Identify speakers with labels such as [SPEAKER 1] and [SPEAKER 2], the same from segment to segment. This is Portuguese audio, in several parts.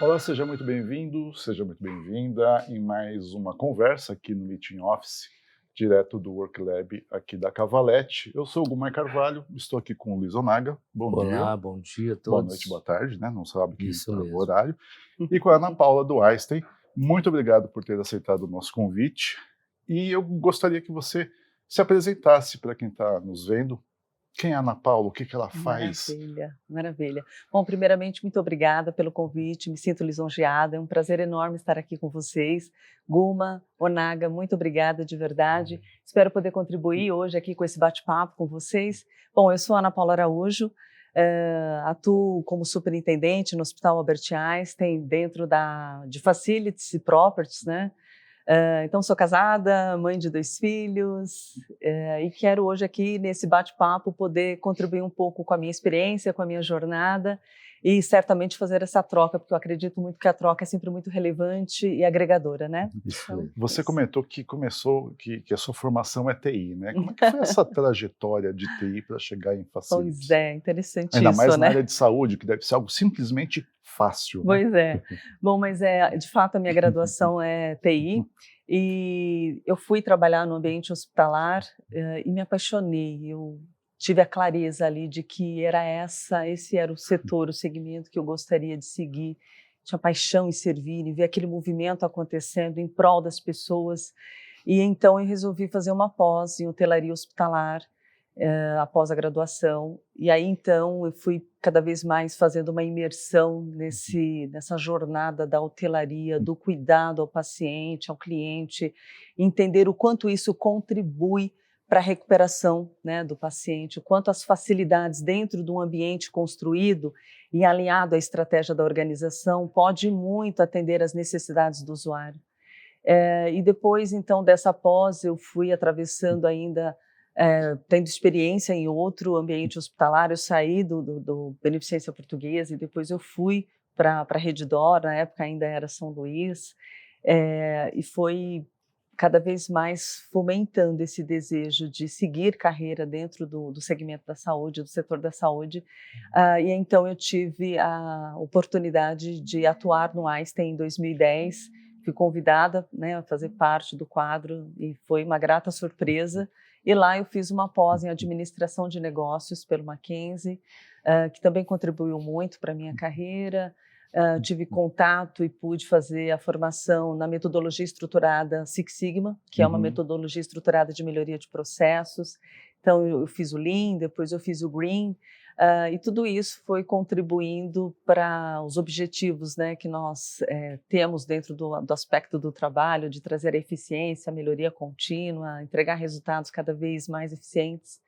[SPEAKER 1] Olá, seja muito bem-vindo, seja muito bem-vinda em mais uma conversa aqui no Meeting Office, direto do WorkLab aqui da Cavalete. Eu sou o Gumar Carvalho, estou aqui com o Luiz Onaga. Bom dia,
[SPEAKER 2] Olá, bom dia a
[SPEAKER 1] boa noite, boa
[SPEAKER 2] todos.
[SPEAKER 1] tarde, né? Não sabe que
[SPEAKER 2] Isso
[SPEAKER 1] o
[SPEAKER 2] mesmo.
[SPEAKER 1] horário. E com a Ana Paula do Einstein. Muito obrigado por ter aceitado o nosso convite. E eu gostaria que você se apresentasse para quem está nos vendo. Quem é a Ana Paula? O que ela faz?
[SPEAKER 3] Maravilha, maravilha. Bom, primeiramente, muito obrigada pelo convite, me sinto lisonjeada, é um prazer enorme estar aqui com vocês. Guma, Onaga, muito obrigada de verdade. Espero poder contribuir hoje aqui com esse bate-papo com vocês. Bom, eu sou a Ana Paula Araújo, atuo como superintendente no Hospital Albert Einstein, dentro de Facilities e Properties, né? Então, sou casada, mãe de 2 filhos, e quero hoje aqui, nesse bate-papo, poder contribuir um pouco com a minha experiência, com a minha jornada, e certamente fazer essa troca, porque eu acredito muito que a troca é sempre muito relevante e agregadora, né?
[SPEAKER 2] Isso
[SPEAKER 3] Então,
[SPEAKER 2] mesmo.
[SPEAKER 1] Você
[SPEAKER 3] isso.
[SPEAKER 1] comentou que que a sua formação é TI, né? Como é que foi essa trajetória de TI para chegar em
[SPEAKER 3] Pois
[SPEAKER 1] Facilities?
[SPEAKER 3] é, interessante
[SPEAKER 1] Ainda
[SPEAKER 3] isso,
[SPEAKER 1] mais na
[SPEAKER 3] né?
[SPEAKER 1] área de saúde, que deve ser algo simplesmente fácil, né?
[SPEAKER 3] Pois é. Bom, mas de fato, a minha graduação é TI, e eu fui trabalhar no ambiente hospitalar, e me apaixonei. Eu tive a clareza ali de que esse era o setor, o segmento que eu gostaria de seguir. Tinha paixão em servir, em ver aquele movimento acontecendo em prol das pessoas. E então eu resolvi fazer uma pós em hotelaria hospitalar, após a graduação, e aí então eu fui cada vez mais fazendo uma imersão nessa jornada da hotelaria, do cuidado ao paciente, ao cliente, entender o quanto isso contribui para a recuperação, né, do paciente, o quanto as facilidades dentro de um ambiente construído e alinhado à estratégia da organização pode muito atender às necessidades do usuário. E depois, então, dessa pós, eu fui atravessando ainda, tendo experiência em outro ambiente hospitalar. Eu saí do Beneficência Portuguesa e depois eu fui para a Rede D'Or, na época ainda era São Luís, e foi cada vez mais fomentando esse desejo de seguir carreira dentro do segmento da saúde, do setor da saúde. E então eu tive a oportunidade de atuar no Einstein em 2010. Fui convidada, né, a fazer parte do quadro e foi uma grata surpresa. E lá eu fiz uma pós em administração de negócios pelo Mackenzie, que também contribuiu muito para a minha carreira. Tive contato e pude fazer a formação na metodologia estruturada Six Sigma, que é uma
[SPEAKER 1] Uhum.
[SPEAKER 3] metodologia estruturada de melhoria de processos. Então eu fiz o Lean, depois eu fiz o Green, e tudo isso foi contribuindo para os objetivos, né, que nós temos dentro do aspecto do trabalho, de trazer a eficiência, a melhoria contínua, entregar resultados cada vez mais eficientes.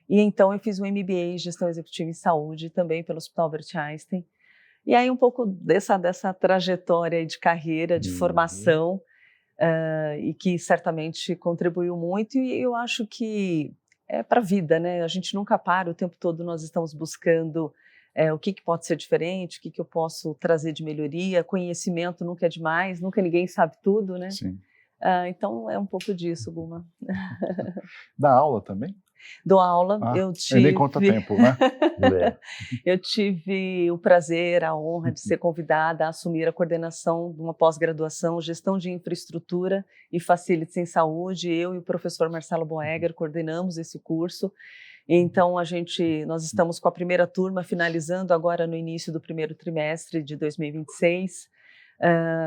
[SPEAKER 3] E então eu fiz um MBA em Gestão Executiva em Saúde, também pelo Hospital Albert Einstein. E aí um pouco dessa trajetória de carreira, de
[SPEAKER 2] Uhum.
[SPEAKER 3] formação, e que certamente contribuiu muito, e eu acho que é para a vida, né? A gente nunca para, o tempo todo nós estamos buscando o que pode ser diferente, o que eu posso trazer de melhoria. Conhecimento nunca é demais, nunca ninguém sabe tudo, né?
[SPEAKER 1] Sim.
[SPEAKER 3] Então é um pouco disso, Guma.
[SPEAKER 1] Dá aula também?
[SPEAKER 3] Dou aula,
[SPEAKER 1] Ah, aí nem conta tempo, né?
[SPEAKER 2] É.
[SPEAKER 3] eu tive o prazer, a honra de ser convidada a assumir a coordenação de uma pós-graduação, Gestão de Infraestrutura e Facilities em Saúde. Eu e o professor Marcelo Boegger coordenamos esse curso. Então, nós estamos com a primeira turma finalizando agora no início do primeiro trimestre de 2026.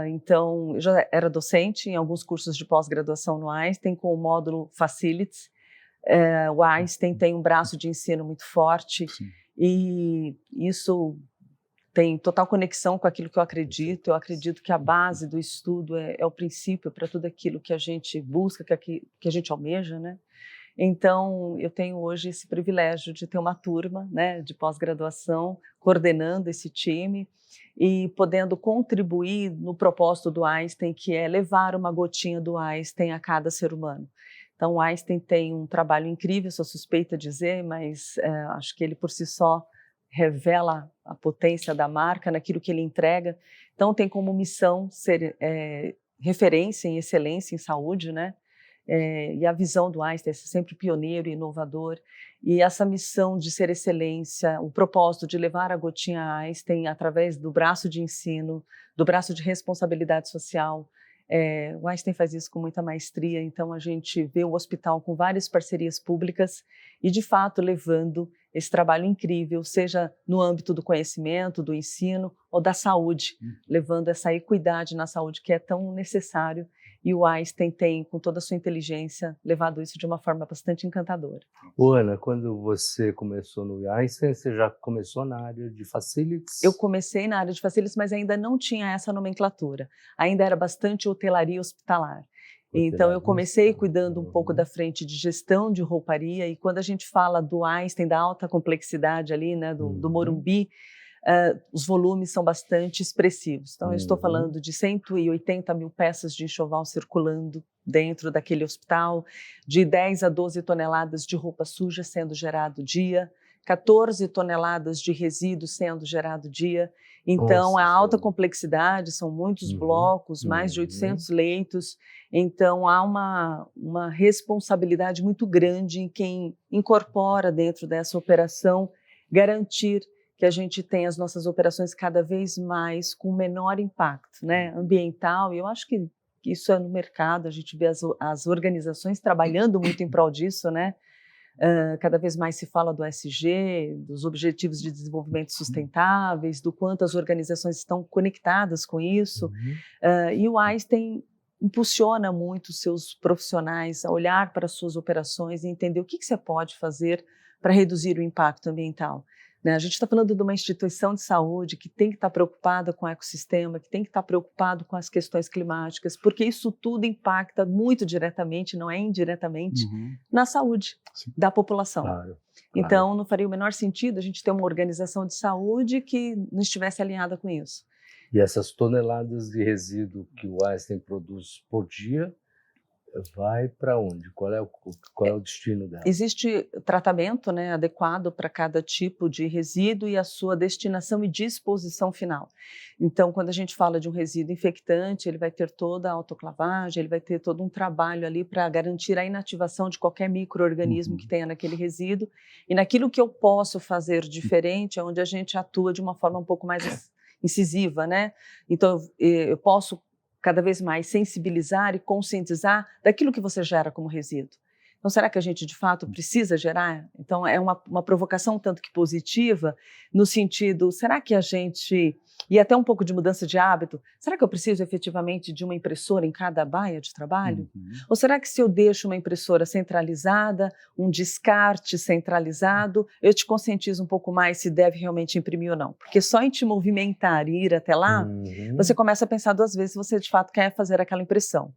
[SPEAKER 3] Então, eu já era docente em alguns cursos de pós-graduação no Einstein, com o módulo Facilities. O Einstein tem um braço de ensino muito forte,
[SPEAKER 1] Sim.
[SPEAKER 3] e isso tem total conexão com aquilo que eu acredito. Eu acredito que a base do estudo é o princípio para tudo aquilo que a gente busca, que a gente almeja, né? Então, eu tenho hoje esse privilégio de ter uma turma, né, de pós-graduação, coordenando esse time e podendo contribuir no propósito do Einstein, que é levar uma gotinha do Einstein a cada ser humano. Então, o Einstein tem um trabalho incrível, sou suspeita de dizer, mas acho que ele por si só revela a potência da marca naquilo que ele entrega. Então, tem como missão ser referência em excelência em saúde, né? e a visão do Einstein é ser sempre pioneiro e inovador, e essa missão de ser excelência, o propósito de levar a gotinha Einstein através do braço de ensino, do braço de responsabilidade social. O Einstein faz isso com muita maestria, então a gente vê o hospital com várias parcerias públicas e, de fato, levando esse trabalho incrível, seja no âmbito do conhecimento, do ensino ou da saúde, levando essa equidade na saúde que é tão necessário, e o Einstein tem, com toda a sua inteligência, levado isso de uma forma bastante encantadora.
[SPEAKER 2] Ana, quando você começou no Einstein, você já começou na área de facilities?
[SPEAKER 3] Eu comecei na área de facilities, mas ainda não tinha essa nomenclatura, ainda era bastante hotelaria hospitalar. Então, eu comecei cuidando um pouco da frente de gestão de rouparia, e quando a gente fala do Einstein, da alta complexidade ali, né, do Morumbi, os volumes são bastante expressivos. Então, eu estou falando de 180 mil peças de enxoval circulando dentro daquele hospital, de 10 a 12 toneladas de roupa suja sendo gerado dia, 14 toneladas de resíduos sendo gerado dia. Então,
[SPEAKER 2] Nossa,
[SPEAKER 3] a alta complexidade, são muitos blocos, mais de 800 leitos. Então, há uma responsabilidade muito grande em quem incorpora dentro dessa operação, garantir que a gente tenha as nossas operações cada vez mais com menor impacto, né, ambiental. E eu acho que isso é no mercado, a gente vê as organizações trabalhando muito em prol disso, né? Cada vez mais se fala do ESG, dos Objetivos de Desenvolvimento Sustentáveis, do quanto as organizações estão conectadas com isso. E o Einstein impulsiona muito os seus profissionais a olhar para as suas operações e entender o que você pode fazer para reduzir o impacto ambiental. A gente está falando de uma instituição de saúde que tem que estar preocupada com o ecossistema, que tem que estar preocupado com as questões climáticas, porque isso tudo impacta muito diretamente, não é indiretamente, na saúde da população.
[SPEAKER 2] Claro.
[SPEAKER 3] Então, não faria o menor sentido a gente ter uma organização de saúde que não estivesse alinhada com isso.
[SPEAKER 2] E essas toneladas de resíduo que o Einstein produz por dia, vai para onde? Qual é o destino dela?
[SPEAKER 3] Existe tratamento, né, adequado para cada tipo de resíduo e a sua destinação e disposição final. Então, quando a gente fala de um resíduo infectante, ele vai ter toda a autoclavagem, ele vai ter todo um trabalho ali para garantir a inativação de qualquer micro-organismo que tenha naquele resíduo. E naquilo que eu posso fazer diferente, é onde a gente atua de uma forma um pouco mais incisiva, né? Então, eu posso cada vez mais sensibilizar e conscientizar daquilo que você gera como resíduo. Então, será que a gente, de fato, precisa gerar? Então, é uma provocação tanto que positiva, no sentido, será que a gente... E até um pouco de mudança de hábito. Será que eu preciso efetivamente de uma impressora em cada baia de trabalho? Ou será que se eu deixo uma impressora centralizada, um descarte centralizado, eu te conscientizo um pouco mais se deve realmente imprimir ou não? Porque só em te movimentar e ir até lá, você começa a pensar duas vezes se você de fato quer fazer aquela impressão.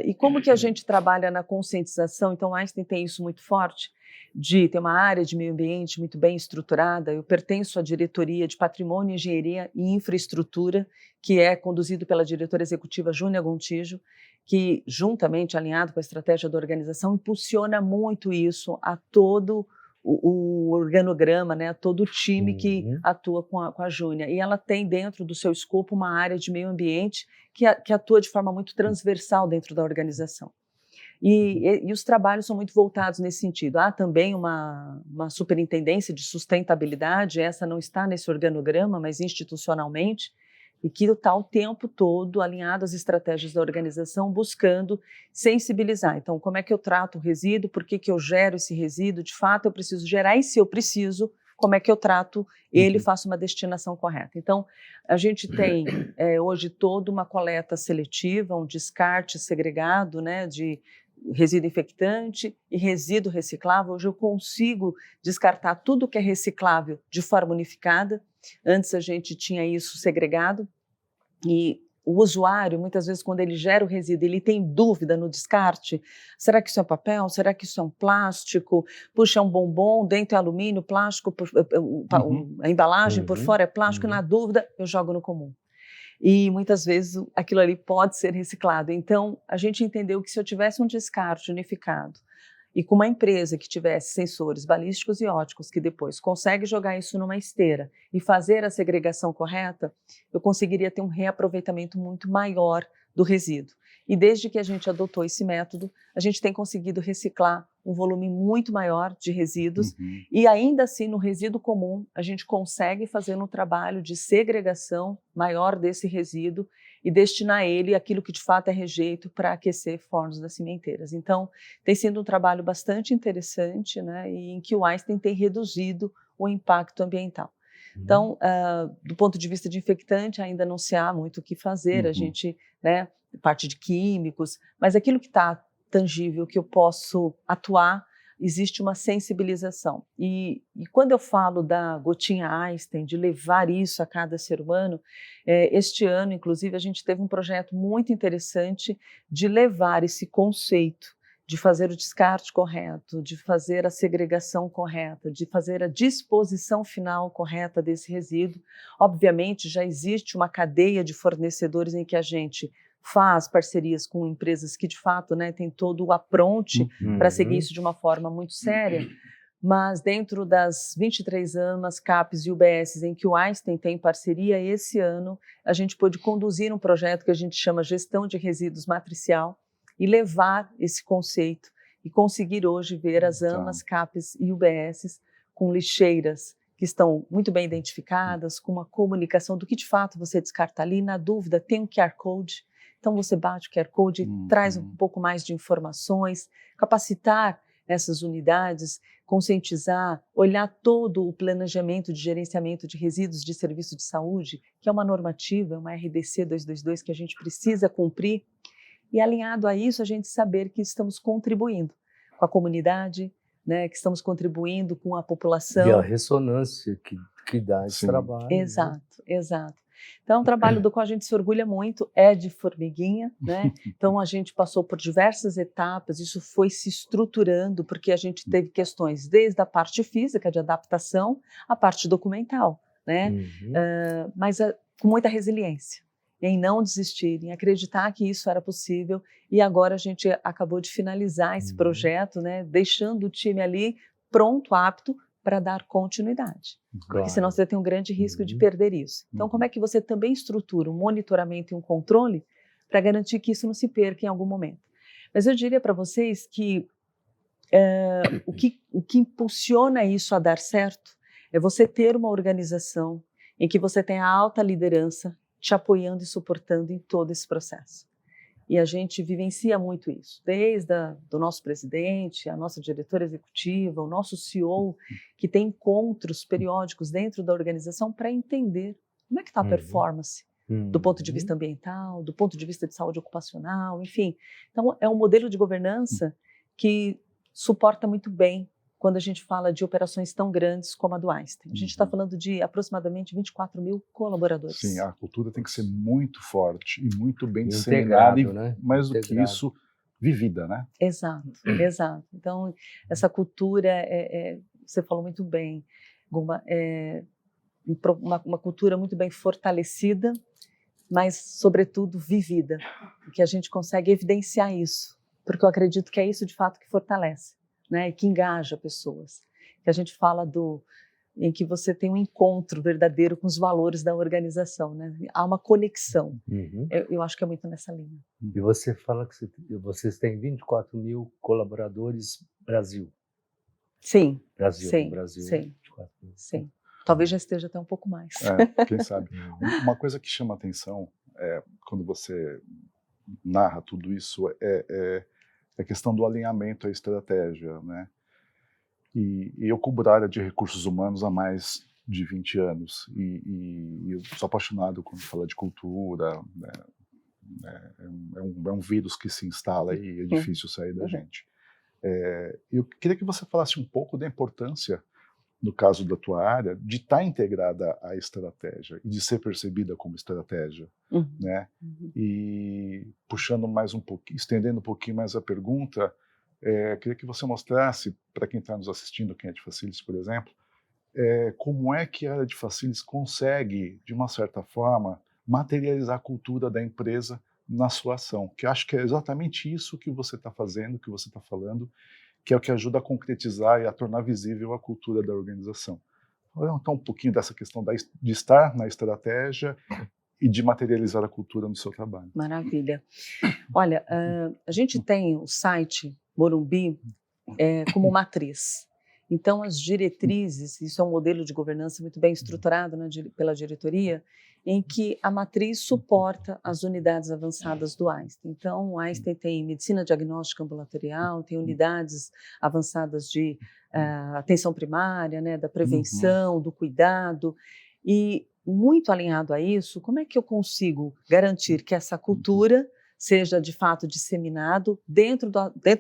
[SPEAKER 3] E como que a gente trabalha na conscientização? Então, Einstein tem isso muito forte, de ter uma área de meio ambiente muito bem estruturada. Eu pertenço à diretoria de Patrimônio, Engenharia e Infraestrutura, que é conduzido pela diretora executiva Júnia Gontijo, que, juntamente, alinhado com a estratégia da organização, impulsiona muito isso a todo o organograma, né, a todo o time que atua com a Júnia. E ela tem dentro do seu escopo uma área de meio ambiente que atua de forma muito transversal dentro da organização. E os trabalhos são muito voltados nesse sentido. Há também uma superintendência de sustentabilidade, essa não está nesse organograma, mas institucionalmente, e que está o tempo todo alinhado às estratégias da organização, buscando sensibilizar. Então, como é que eu trato o resíduo? Por que eu gero esse resíduo? De fato, eu preciso gerar, e se eu preciso, como é que eu trato ele e faço uma destinação correta? Então, a gente tem hoje toda uma coleta seletiva, um descarte segregado, né, de resíduo infectante e resíduo reciclável. Hoje eu consigo descartar tudo que é reciclável de forma unificada. Antes a gente tinha isso segregado, e o usuário, muitas vezes, quando ele gera o resíduo, ele tem dúvida no descarte. Será que isso é papel? Será que isso é um plástico? Puxa, é um bombom, dentro é alumínio, plástico, a embalagem por fora é plástico, na dúvida eu jogo no comum. E muitas vezes aquilo ali pode ser reciclado. Então, a gente entendeu que se eu tivesse um descarte unificado e com uma empresa que tivesse sensores balísticos e ópticos, que depois consegue jogar isso numa esteira e fazer a segregação correta, eu conseguiria ter um reaproveitamento muito maior do resíduo. E desde que a gente adotou esse método, a gente tem conseguido reciclar um volume muito maior de resíduos e ainda assim no resíduo comum a gente consegue fazer um trabalho de segregação maior desse resíduo e destinar ele aquilo que de fato é rejeito para aquecer fornos das cimenteiras. Então tem sido um trabalho bastante interessante, né, e em que o Einstein tem reduzido o impacto ambiental. Então, do ponto de vista de infectante, ainda não se há muito o que fazer, a gente, né, parte de químicos, mas aquilo que está tangível, que eu posso atuar, existe uma sensibilização. E quando eu falo da gotinha Einstein, de levar isso a cada ser humano, este ano, inclusive, a gente teve um projeto muito interessante de levar esse conceito de fazer o descarte correto, de fazer a segregação correta, de fazer a disposição final correta desse resíduo. Obviamente, já existe uma cadeia de fornecedores em que a gente faz parcerias com empresas que, de fato, né, tem todo o apronte para seguir isso de uma forma muito séria, mas dentro das 23 AMAs, CAPs e UBSs em que o Einstein tem parceria, esse ano a gente pôde conduzir um projeto que a gente chama Gestão de Resíduos Matricial, e levar esse conceito e conseguir hoje ver as AMAs, CAPs e UBSs com lixeiras que estão muito bem identificadas, com uma comunicação do que de fato você descarta ali. Na dúvida, tem um QR Code, então você bate o QR Code e traz um pouco mais de informações, capacitar essas unidades, conscientizar, olhar todo o planejamento de gerenciamento de resíduos de serviço de saúde, que é uma normativa, é uma RDC 222 que a gente precisa cumprir. E alinhado a isso, a gente saber que estamos contribuindo com a comunidade, né, que estamos contribuindo com a população.
[SPEAKER 2] E a ressonância que dá esse trabalho.
[SPEAKER 3] Exato, né? Exato. Então, é um trabalho do qual a gente se orgulha muito, é de formiguinha, né? Então, a gente passou por diversas etapas, isso foi se estruturando, porque a gente teve questões desde a parte física, de adaptação, a parte documental, né? Mas com muita resiliência. Em não desistir, em acreditar que isso era possível, e agora a gente acabou de finalizar esse projeto, né, deixando o time ali pronto, apto para dar continuidade, porque senão você tem um grande risco de perder isso. Então, como é que você também estrutura um monitoramento e um controle para garantir que isso não se perca em algum momento? Mas eu diria para vocês que o que impulsiona isso a dar certo é você ter uma organização em que você tem a alta liderança te apoiando e suportando em todo esse processo. E a gente vivencia muito isso, desde do nosso presidente, a nossa diretora executiva, o nosso CEO, que tem encontros periódicos dentro da organização para entender como é que está a performance, do ponto de vista ambiental, do ponto de vista de saúde ocupacional, enfim. Então, é um modelo de governança que suporta muito bem quando a gente fala de operações tão grandes como a do Einstein. A gente está falando de aproximadamente 24 mil colaboradores.
[SPEAKER 1] Sim, a cultura tem que ser muito forte e muito bem disseminada,
[SPEAKER 2] né?
[SPEAKER 1] Mais do que isso, vivida, né?
[SPEAKER 3] Exato, exato. Então, essa cultura, você falou muito bem, Guma, uma cultura muito bem fortalecida, mas, sobretudo, vivida, que a gente consegue evidenciar isso, porque eu acredito que é isso, de fato, que fortalece. Né, que engaja pessoas, que a gente fala em que você tem um encontro verdadeiro com os valores da organização, né? Há uma conexão. Eu acho que é muito nessa linha.
[SPEAKER 2] E você fala que vocês têm 24 mil colaboradores Brasil.
[SPEAKER 3] Sim.
[SPEAKER 2] Brasil.
[SPEAKER 3] Sim. Sim. Talvez já esteja até um pouco mais.
[SPEAKER 1] Quem sabe. Uma coisa que chama atenção quando você narra tudo isso é a questão do alinhamento à estratégia, né? E eu cubro a área de recursos humanos há mais de 20 anos, e eu sou apaixonado quando fala de cultura, né? É um vírus que se instala e é difícil sair da gente. Eu queria que você falasse um pouco da importância, no caso da tua área, de estar integrada à estratégia e de ser percebida como estratégia, né? E puxando mais um pouquinho, estendendo um pouquinho mais a pergunta, queria que você mostrasse para quem está nos assistindo, quem é de Facilities, por exemplo, como é que a área de Facilities consegue, de uma certa forma, materializar a cultura da empresa na sua ação, que eu acho que é exatamente isso que você está fazendo, que você está falando, que é o que ajuda a concretizar e a tornar visível a cultura da organização. Então, um pouquinho dessa questão de estar na estratégia e de materializar a cultura no seu trabalho.
[SPEAKER 3] Maravilha. Olha, a gente tem o site Morumbi como matriz. Então, as diretrizes, isso é um modelo de governança muito bem estruturado pela diretoria, em que a matriz suporta as unidades avançadas do Einstein. Então, o Einstein tem medicina diagnóstica ambulatorial, tem unidades avançadas de atenção primária, né, da prevenção, do cuidado, e muito alinhado a isso, como é que eu consigo garantir que essa cultura seja de fato disseminado dentro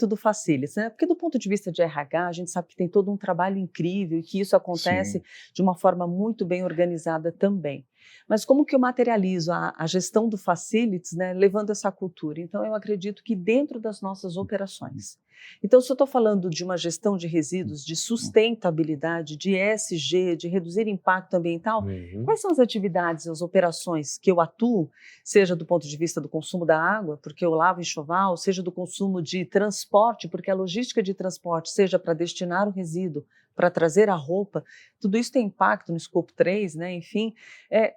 [SPEAKER 3] do Facilities, né? Porque do ponto de vista de RH, a gente sabe que tem todo um trabalho incrível e que isso acontece de uma forma muito bem organizada também. Mas como que eu materializo a gestão do Facilities, né, levando essa cultura? Então, eu acredito que dentro das nossas operações. Então, se eu estou falando de uma gestão de resíduos, de sustentabilidade, de ESG, de reduzir impacto ambiental, quais são as atividades, as operações que eu atuo, seja do ponto de vista do consumo da água, porque eu lavo enxoval, seja do consumo de transporte, porque a logística de transporte, seja para destinar o resíduo, para trazer a roupa, tudo isso tem impacto no escopo 3, né? Enfim,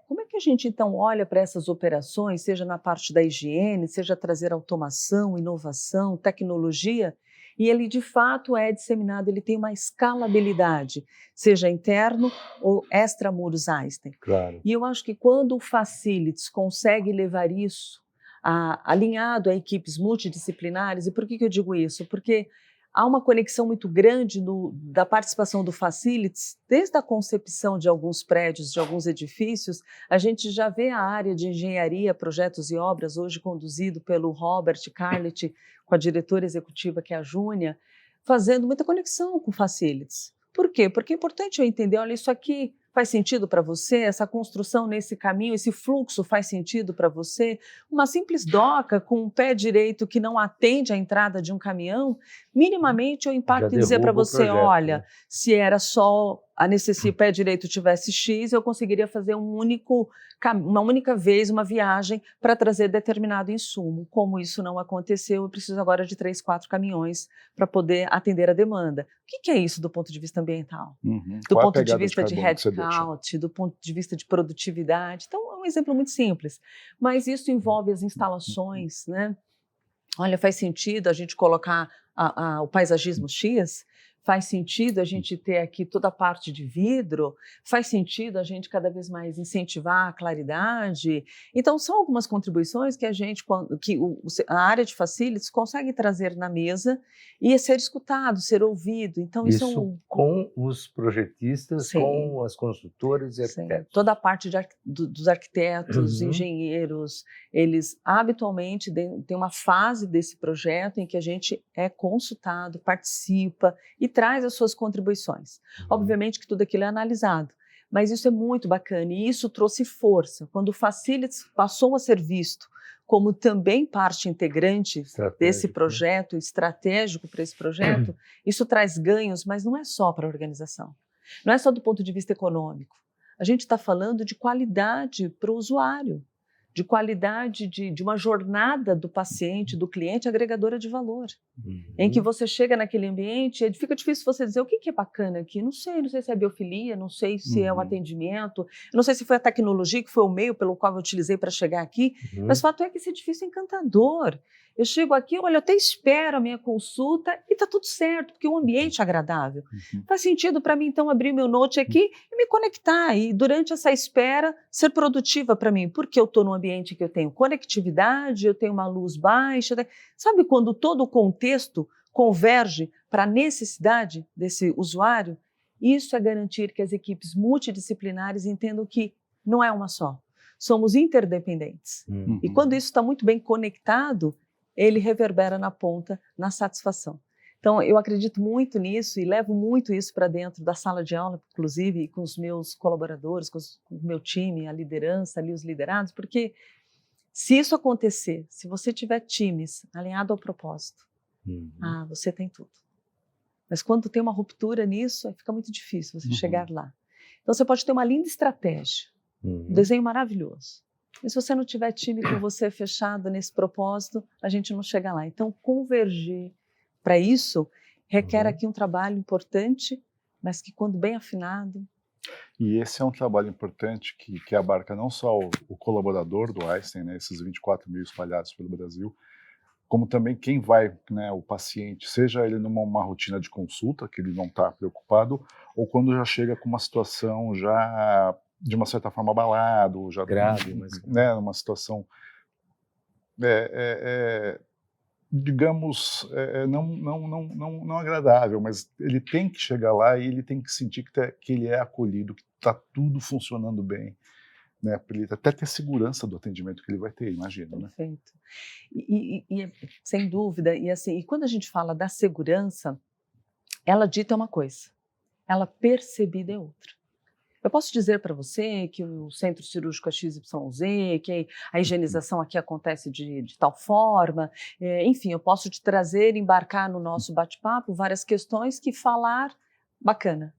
[SPEAKER 3] como é que a gente então olha para essas operações, seja na parte da higiene, seja trazer automação, inovação, tecnologia, e ele de fato é disseminado, ele tem uma escalabilidade, seja interno ou extramuros Einstein.
[SPEAKER 2] Claro.
[SPEAKER 3] E eu acho que quando o Facilities consegue levar isso alinhado a equipes multidisciplinares, e por que eu digo isso? Porque há uma conexão muito grande da participação do Facilities, desde a concepção de alguns prédios, de alguns edifícios, a gente já vê a área de engenharia, projetos e obras, hoje conduzido pelo Robert Carlett, com a diretora executiva, que é a Júnia, fazendo muita conexão com o Facilities. Por quê? Porque é importante eu entender, olha, isso aqui faz sentido para você? Essa construção nesse caminho, esse fluxo faz sentido para você? Uma simples doca com o pé direito que não atende à entrada de um caminhão, minimamente eu impacto em dizer para você,
[SPEAKER 2] projeto,
[SPEAKER 3] olha,
[SPEAKER 2] né?
[SPEAKER 3] se era só o pé direito tivesse X, eu conseguiria fazer uma única vez uma viagem para trazer determinado insumo. Como isso não aconteceu, eu preciso agora de 3, 4 caminhões para poder atender a demanda. O que é isso do ponto de vista ambiental? Do
[SPEAKER 1] Qual a
[SPEAKER 3] ponto de
[SPEAKER 1] pegada
[SPEAKER 3] vista de
[SPEAKER 1] carbono que você deixa?
[SPEAKER 3] headcount, do ponto de vista de produtividade. Então, é um exemplo muito simples, mas isso envolve as instalações, né? Olha, faz sentido a gente colocar o paisagismo X? Faz sentido a gente ter aqui toda a parte de vidro? Faz sentido a gente cada vez mais incentivar a claridade? Então, são algumas contribuições que a área de Facilities consegue trazer na mesa e ser escutado, ser ouvido. Então,
[SPEAKER 2] Isso com os projetistas,
[SPEAKER 3] Sim.
[SPEAKER 2] com as construtoras e
[SPEAKER 3] Sim.
[SPEAKER 2] arquitetos.
[SPEAKER 3] Toda a parte dos arquitetos, engenheiros, eles habitualmente têm uma fase desse projeto em que a gente é consultado, participa e traz as suas contribuições. Obviamente que tudo aquilo é analisado, mas isso é muito bacana e isso trouxe força. Quando o Facilities passou a ser visto como também parte integrante desse projeto, estratégico para esse projeto, isso traz ganhos, mas não é só para a organização. Não é só do ponto de vista econômico. A gente está falando de qualidade para o usuário, de qualidade de uma jornada do paciente, do cliente agregadora de valor, em que você chega naquele ambiente e fica difícil você dizer o que é bacana aqui. Não sei se é a biofilia, não sei se é o atendimento, não sei se foi a tecnologia que foi o meio pelo qual eu utilizei para chegar aqui, mas o fato é que esse edifício é encantador. Eu chego aqui, olha, eu até espero a minha consulta e está tudo certo, porque o ambiente é agradável. Faz sentido para mim, então, abrir meu note aqui e me conectar e, durante essa espera, ser produtiva para mim, porque eu estou num ambiente que eu tenho conectividade, eu tenho uma luz baixa. Sabe quando todo o contexto converge para a necessidade desse usuário? Isso é garantir que as equipes multidisciplinares entendam que não é uma só, somos interdependentes. E quando isso está muito bem conectado, ele reverbera na ponta, na satisfação. Então, eu acredito muito nisso e levo muito isso para dentro da sala de aula, inclusive com os meus colaboradores, com o meu time, a liderança, ali os liderados, porque se isso acontecer, se você tiver times alinhados ao propósito, você tem tudo. Mas quando tem uma ruptura nisso, aí fica muito difícil você chegar lá. Então, você pode ter uma linda estratégia, um desenho maravilhoso. Mas se você não tiver time com você fechado nesse propósito, a gente não chega lá. Então, convergir para isso requer aqui um trabalho importante, mas que, quando bem afinado,
[SPEAKER 1] E esse é um trabalho importante que abarca não só o colaborador do Einstein, né, esses 24 mil espalhados pelo Brasil, como também quem vai, né, o paciente, seja ele numa uma rotina de consulta, que ele não está preocupado, ou quando já chega com uma situação já, de uma certa forma, abalado, já
[SPEAKER 2] Grave, mas
[SPEAKER 1] né, numa situação, digamos, não agradável, mas ele tem que chegar lá e ele tem que sentir que ele é acolhido, que está tudo funcionando bem, né, para ele até ter segurança do atendimento que ele vai ter, imagino, né?
[SPEAKER 3] Perfeito. Sem dúvida, e assim, e quando a gente fala da segurança, ela dita uma coisa, ela percebida é outra. Eu posso dizer para você que o centro cirúrgico é XYZ, que a higienização aqui acontece de tal forma, enfim, eu posso te trazer, embarcar no nosso bate-papo várias questões que falar, bacana,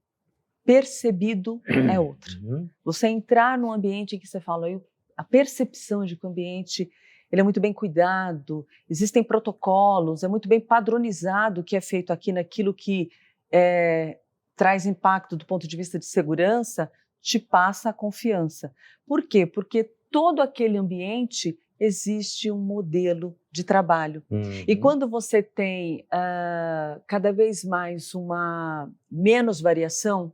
[SPEAKER 3] percebido é outra. Você entrar num ambiente em que você fala, a percepção de que o ambiente ele é muito bem cuidado, existem protocolos, é muito bem padronizado o que é feito aqui naquilo que traz impacto do ponto de vista de segurança, te passa a confiança. Por quê? Porque todo aquele ambiente existe um modelo de trabalho. E quando você tem cada vez mais menos variação,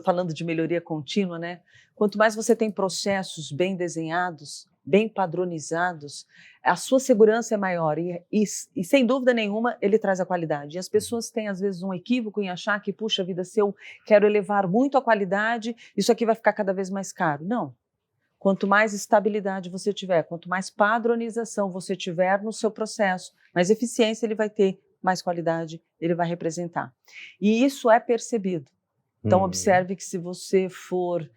[SPEAKER 3] falando de melhoria contínua, né? Quanto mais você tem processos bem desenhados, bem padronizados, a sua segurança é maior e sem dúvida nenhuma ele traz a qualidade. E as pessoas têm às vezes um equívoco em achar que, puxa vida, se eu quero elevar muito a qualidade, isso aqui vai ficar cada vez mais caro. Não. Quanto mais estabilidade você tiver, quanto mais padronização você tiver no seu processo, mais eficiência ele vai ter, mais qualidade ele vai representar. E isso é percebido. Então observe que se você for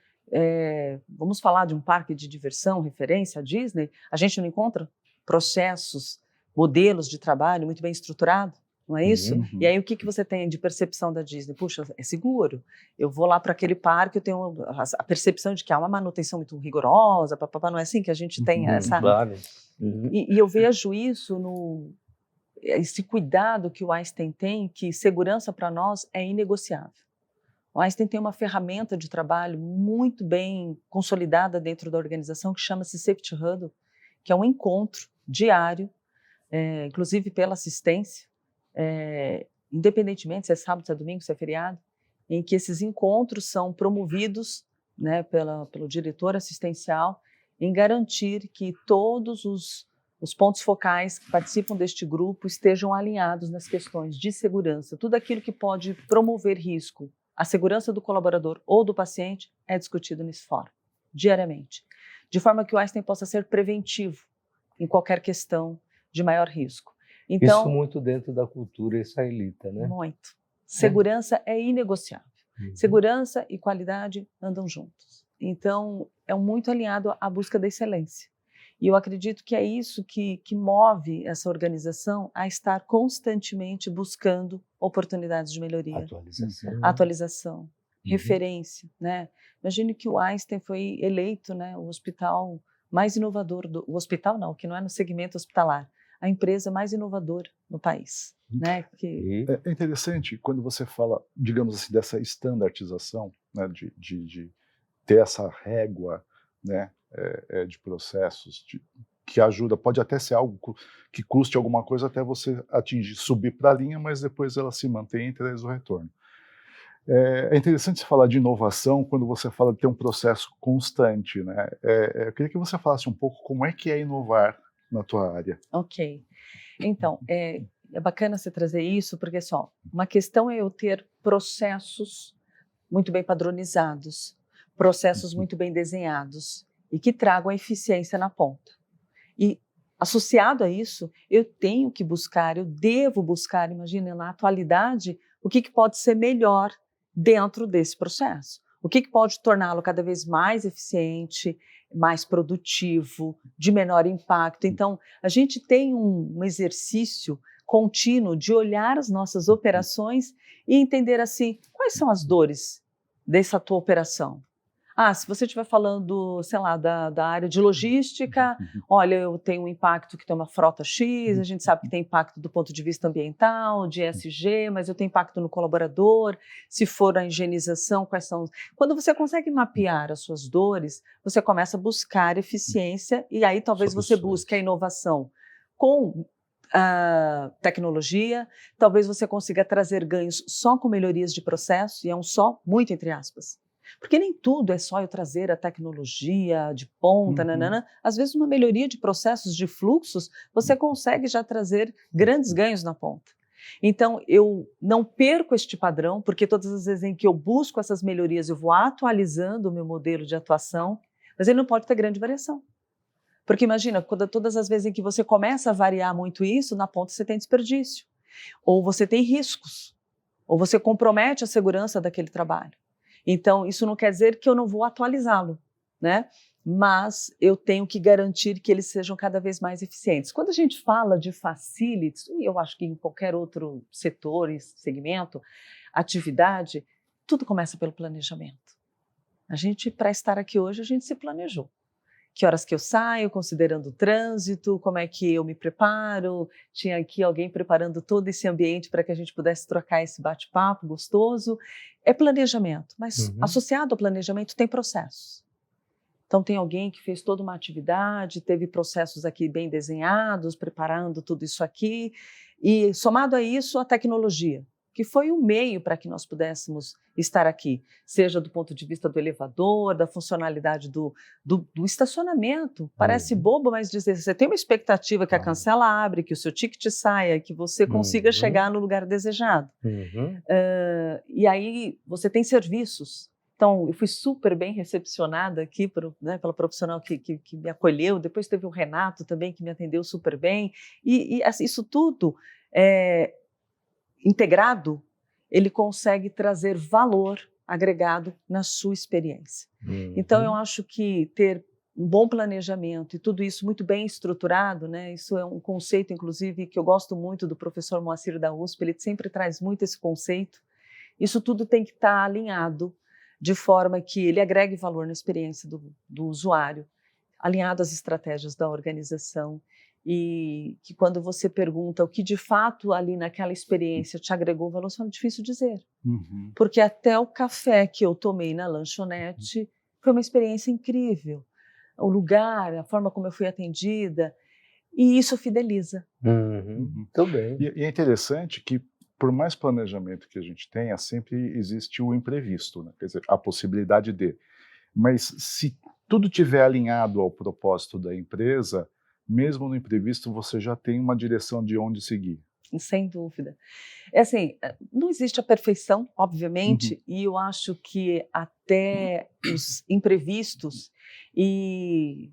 [SPEAKER 3] vamos falar de um parque de diversão, referência à Disney, a gente não encontra processos, modelos de trabalho muito bem estruturados, não é isso? E aí o que você tem de percepção da Disney? Puxa, é seguro, eu vou lá para aquele parque, eu tenho a percepção de que há uma manutenção muito rigorosa, não é assim que a gente tem essa...
[SPEAKER 2] Claro.
[SPEAKER 3] E eu vejo isso esse cuidado que o Einstein tem, que segurança para nós é inegociável. O Einstein tem uma ferramenta de trabalho muito bem consolidada dentro da organização que chama-se Safety Huddle, que é um encontro diário, inclusive pela assistência, independentemente se é sábado, se é domingo, se é feriado, em que esses encontros são promovidos, né, pelo diretor assistencial em garantir que todos os pontos focais que participam deste grupo estejam alinhados nas questões de segurança. Tudo aquilo que pode promover risco a segurança do colaborador ou do paciente é discutido nesse fórum, diariamente, de forma que o Einstein possa ser preventivo em qualquer questão de maior risco. Então,
[SPEAKER 2] isso muito dentro da cultura israelita, né?
[SPEAKER 3] Muito. Segurança é inegociável. Segurança e qualidade andam juntos. Então, é muito alinhado à busca da excelência. E eu acredito que é isso que move essa organização a estar constantemente buscando oportunidades de melhoria. Atualização, referência, né? Imagine que o Einstein foi eleito, né, o hospital mais inovador, o hospital não, que não é no segmento hospitalar, a empresa mais inovadora no país. Né?
[SPEAKER 1] É interessante quando você fala, digamos assim, dessa estandartização, né, de ter essa régua, né, de processos, que ajuda, pode até ser algo que custe alguma coisa até você atingir, subir para a linha, mas depois ela se mantém e traz o retorno. É interessante você falar de inovação quando você fala de ter um processo constante, né? Eu queria que você falasse um pouco como é que é inovar na tua área.
[SPEAKER 3] Ok. Então, é bacana você trazer isso, porque só uma questão é eu ter processos muito bem padronizados, processos muito bem desenhados e que tragam a eficiência na ponta. E associado a isso, eu tenho que buscar, eu devo buscar, imagina, na atualidade, o que pode ser melhor dentro desse processo. O que pode torná-lo cada vez mais eficiente, mais produtivo, de menor impacto. Então, a gente tem um exercício contínuo de olhar as nossas operações e entender assim, quais são as dores dessa tua operação? Se você estiver falando, sei lá, da área de logística, olha, eu tenho um impacto que tem uma frota X, a gente sabe que tem impacto do ponto de vista ambiental, de ESG, mas eu tenho impacto no colaborador, se for a higienização, quais são... Quando você consegue mapear as suas dores, você começa a buscar eficiência e aí talvez você busque a inovação com a tecnologia, talvez você consiga trazer ganhos só com melhorias de processo, e é um só muito entre aspas. Porque nem tudo é só eu trazer a tecnologia de ponta, nanana. Às vezes uma melhoria de processos, de fluxos, você consegue já trazer grandes ganhos na ponta. Então, eu não perco este padrão, porque todas as vezes em que eu busco essas melhorias, eu vou atualizando o meu modelo de atuação, mas ele não pode ter grande variação. Porque imagina, todas as vezes em que você começa a variar muito isso, na ponta você tem desperdício, ou você tem riscos, ou você compromete a segurança daquele trabalho. Então, isso não quer dizer que eu não vou atualizá-lo, né? Mas eu tenho que garantir que eles sejam cada vez mais eficientes. Quando a gente fala de facilities, e eu acho que em qualquer outro setor, segmento, atividade, tudo começa pelo planejamento. A gente, para estar aqui hoje, a gente se planejou. Que horas que eu saio, considerando o trânsito, como é que eu me preparo, tinha aqui alguém preparando todo esse ambiente para que a gente pudesse trocar esse bate-papo gostoso. É planejamento, mas associado ao planejamento tem processos. Então tem alguém que fez toda uma atividade, teve processos aqui bem desenhados, preparando tudo isso aqui, e somado a isso a tecnologia, que foi o meio para que nós pudéssemos estar aqui, seja do ponto de vista do elevador, da funcionalidade do estacionamento. Parece bobo, mas dizer, você tem uma expectativa que a cancela abre, que o seu ticket saia, que você consiga chegar no lugar desejado. E aí você tem serviços. Então, eu fui super bem recepcionada aqui pela profissional que me acolheu. Depois teve o Renato também, que me atendeu super bem. E assim, isso tudo integrado, ele consegue trazer valor agregado na sua experiência. Então, eu acho que ter um bom planejamento e tudo isso muito bem estruturado, né? Isso é um conceito, inclusive, que eu gosto muito do professor Moacir da USP, ele sempre traz muito esse conceito. Isso tudo tem que estar alinhado de forma que ele agregue valor na experiência do usuário, alinhado às estratégias da organização, e que quando você pergunta o que de fato ali naquela experiência te agregou valor, é difícil dizer. Porque até o café que eu tomei na lanchonete foi uma experiência incrível. O lugar, a forma como eu fui atendida, e isso fideliza.
[SPEAKER 2] Muito bem.
[SPEAKER 1] E é interessante que, por mais planejamento que a gente tenha, sempre existe o imprevisto, né? Quer dizer, a possibilidade de. Mas se tudo tiver alinhado ao propósito da empresa, mesmo no imprevisto, você já tem uma direção de onde seguir.
[SPEAKER 3] Sem dúvida. É assim, não existe a perfeição, obviamente, e eu acho que até os imprevistos e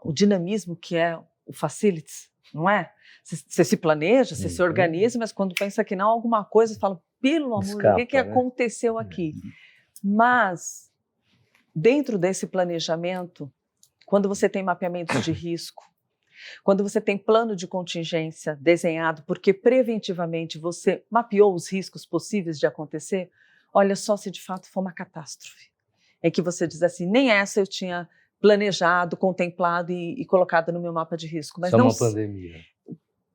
[SPEAKER 3] o dinamismo que é o facilities, não é? Você se planeja, você se organiza, mas quando pensa que não, alguma coisa, você fala, pelo amor de Deus, o que aconteceu aqui? Mas, dentro desse planejamento, quando você tem mapeamento de risco, quando você tem plano de contingência desenhado, porque preventivamente você mapeou os riscos possíveis de acontecer, olha só se de fato for uma catástrofe. É que você diz assim, nem essa eu tinha planejado, contemplado e colocado no meu mapa de risco. Mas
[SPEAKER 2] só
[SPEAKER 3] não
[SPEAKER 2] uma pandemia.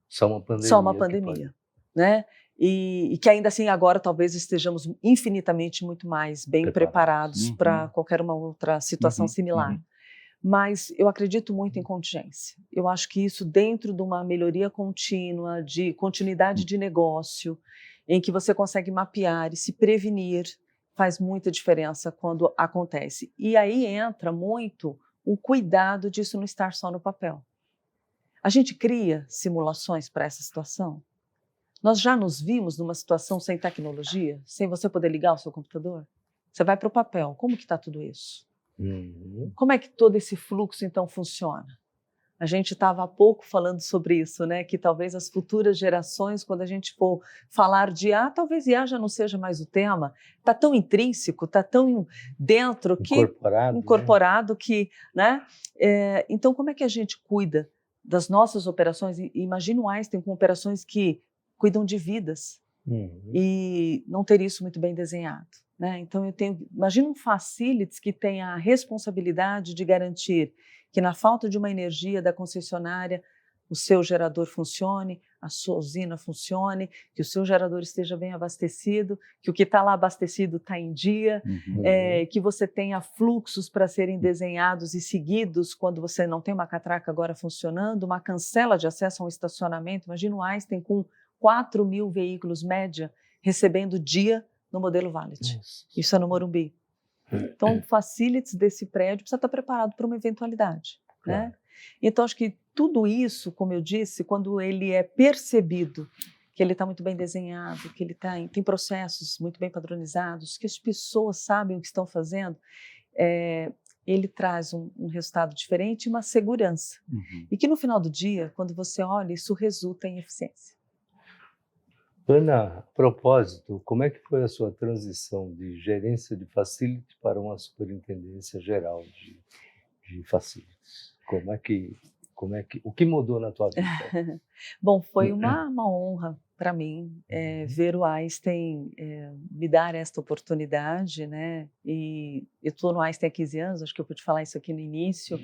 [SPEAKER 2] Só uma pandemia.
[SPEAKER 3] Só uma pandemia, né? E que ainda assim agora talvez estejamos infinitamente muito mais bem preparados para qualquer uma outra situação similar. Mas eu acredito muito em contingência. Eu acho que isso dentro de uma melhoria contínua, de continuidade de negócio, em que você consegue mapear e se prevenir, faz muita diferença quando acontece. E aí entra muito o cuidado disso não estar só no papel. A gente cria simulações para essa situação. Nós já nos vimos numa situação sem tecnologia, sem você poder ligar o seu computador? Você vai para o papel, como que está tudo isso? Como é que todo esse fluxo, então, funciona? A gente estava há pouco falando sobre isso, né? Que talvez as futuras gerações, quando a gente for falar de IA, talvez IA já não seja mais o tema. Está tão intrínseco, está tão dentro, incorporado que, né? Então, como é que a gente cuida das nossas operações? Imagina o Einstein com operações que cuidam de vidas e não ter isso muito bem desenhado. né? Então, imagina um facilities que tem a responsabilidade de garantir que na falta de uma energia da concessionária, o seu gerador funcione, a sua usina funcione, que o seu gerador esteja bem abastecido, que o que está lá abastecido está em dia, que você tenha fluxos para serem desenhados e seguidos quando você não tem uma catraca agora funcionando, uma cancela de acesso a um estacionamento. Imagina o Einstein com 4.000 veículos média recebendo dia no modelo Valet. Isso é no Morumbi. Então, o facilities desse prédio precisa estar preparado para uma eventualidade, né? Então, acho que tudo isso, como eu disse, quando ele é percebido, que ele está muito bem desenhado, que ele tem processos muito bem padronizados, que as pessoas sabem o que estão fazendo, ele traz um resultado diferente e uma segurança. E que no final do dia, quando você olha, isso resulta em eficiência.
[SPEAKER 2] Ana, a propósito, como é que foi a sua transição de gerência de facility para uma superintendência geral de facilities? O que mudou na tua vida?
[SPEAKER 3] Bom, foi uma honra para mim ver o Einstein me dar esta oportunidade, né? E eu estou no Einstein há 15 anos, acho que eu pude falar isso aqui no início.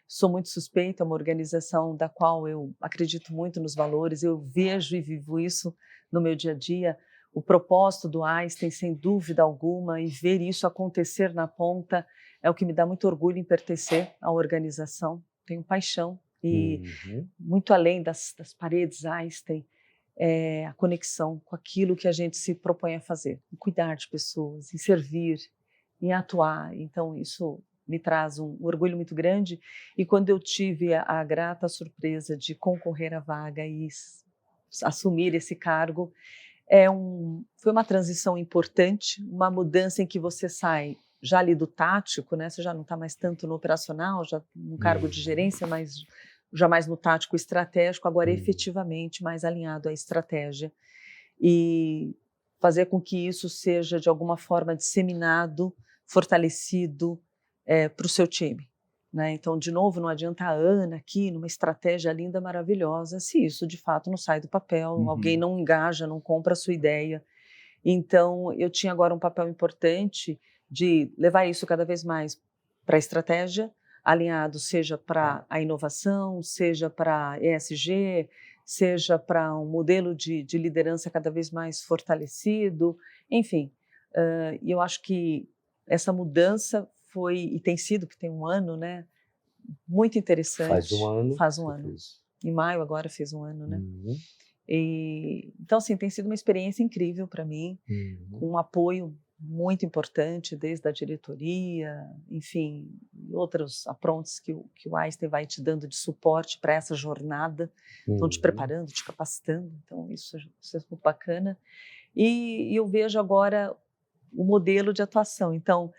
[SPEAKER 3] Sou muito suspeita, é uma organização da qual eu acredito muito nos valores, eu vejo e vivo isso no meu dia a dia. O propósito do Einstein, sem dúvida alguma, e ver isso acontecer na ponta é o que me dá muito orgulho em pertencer à organização. Tenho paixão e muito além das paredes Einstein, a conexão com aquilo que a gente se propõe a fazer, em cuidar de pessoas, em servir, em atuar. Então isso me traz um orgulho muito grande. E quando eu tive a grata surpresa de concorrer à vaga e assumir esse cargo, foi uma transição importante, uma mudança em que você sai já ali do tático, né? Você já não está mais tanto no operacional, já no cargo de gerência, mas já mais no tático estratégico, agora efetivamente mais alinhado à estratégia. E fazer com que isso seja, de alguma forma, disseminado, fortalecido para o seu time, né? Então, de novo, não adianta a Ana aqui numa estratégia linda, maravilhosa, se isso de fato não sai do papel, alguém não engaja, não compra a sua ideia. Então, eu tinha agora um papel importante de levar isso cada vez mais para a estratégia, alinhado seja para a inovação, seja para ESG, seja para um modelo de liderança cada vez mais fortalecido, enfim. E eu acho que essa mudança foi, e tem sido, que tem um ano, né, muito interessante.
[SPEAKER 2] Faz um ano.
[SPEAKER 3] Em maio agora fez um ano, né? Então, assim, tem sido uma experiência incrível para mim, com um apoio muito importante, desde a diretoria, enfim, e outros aprontos que o Einstein vai te dando de suporte para essa jornada, estão te preparando, te capacitando, então isso é muito bacana. E eu vejo agora o modelo de atuação, então,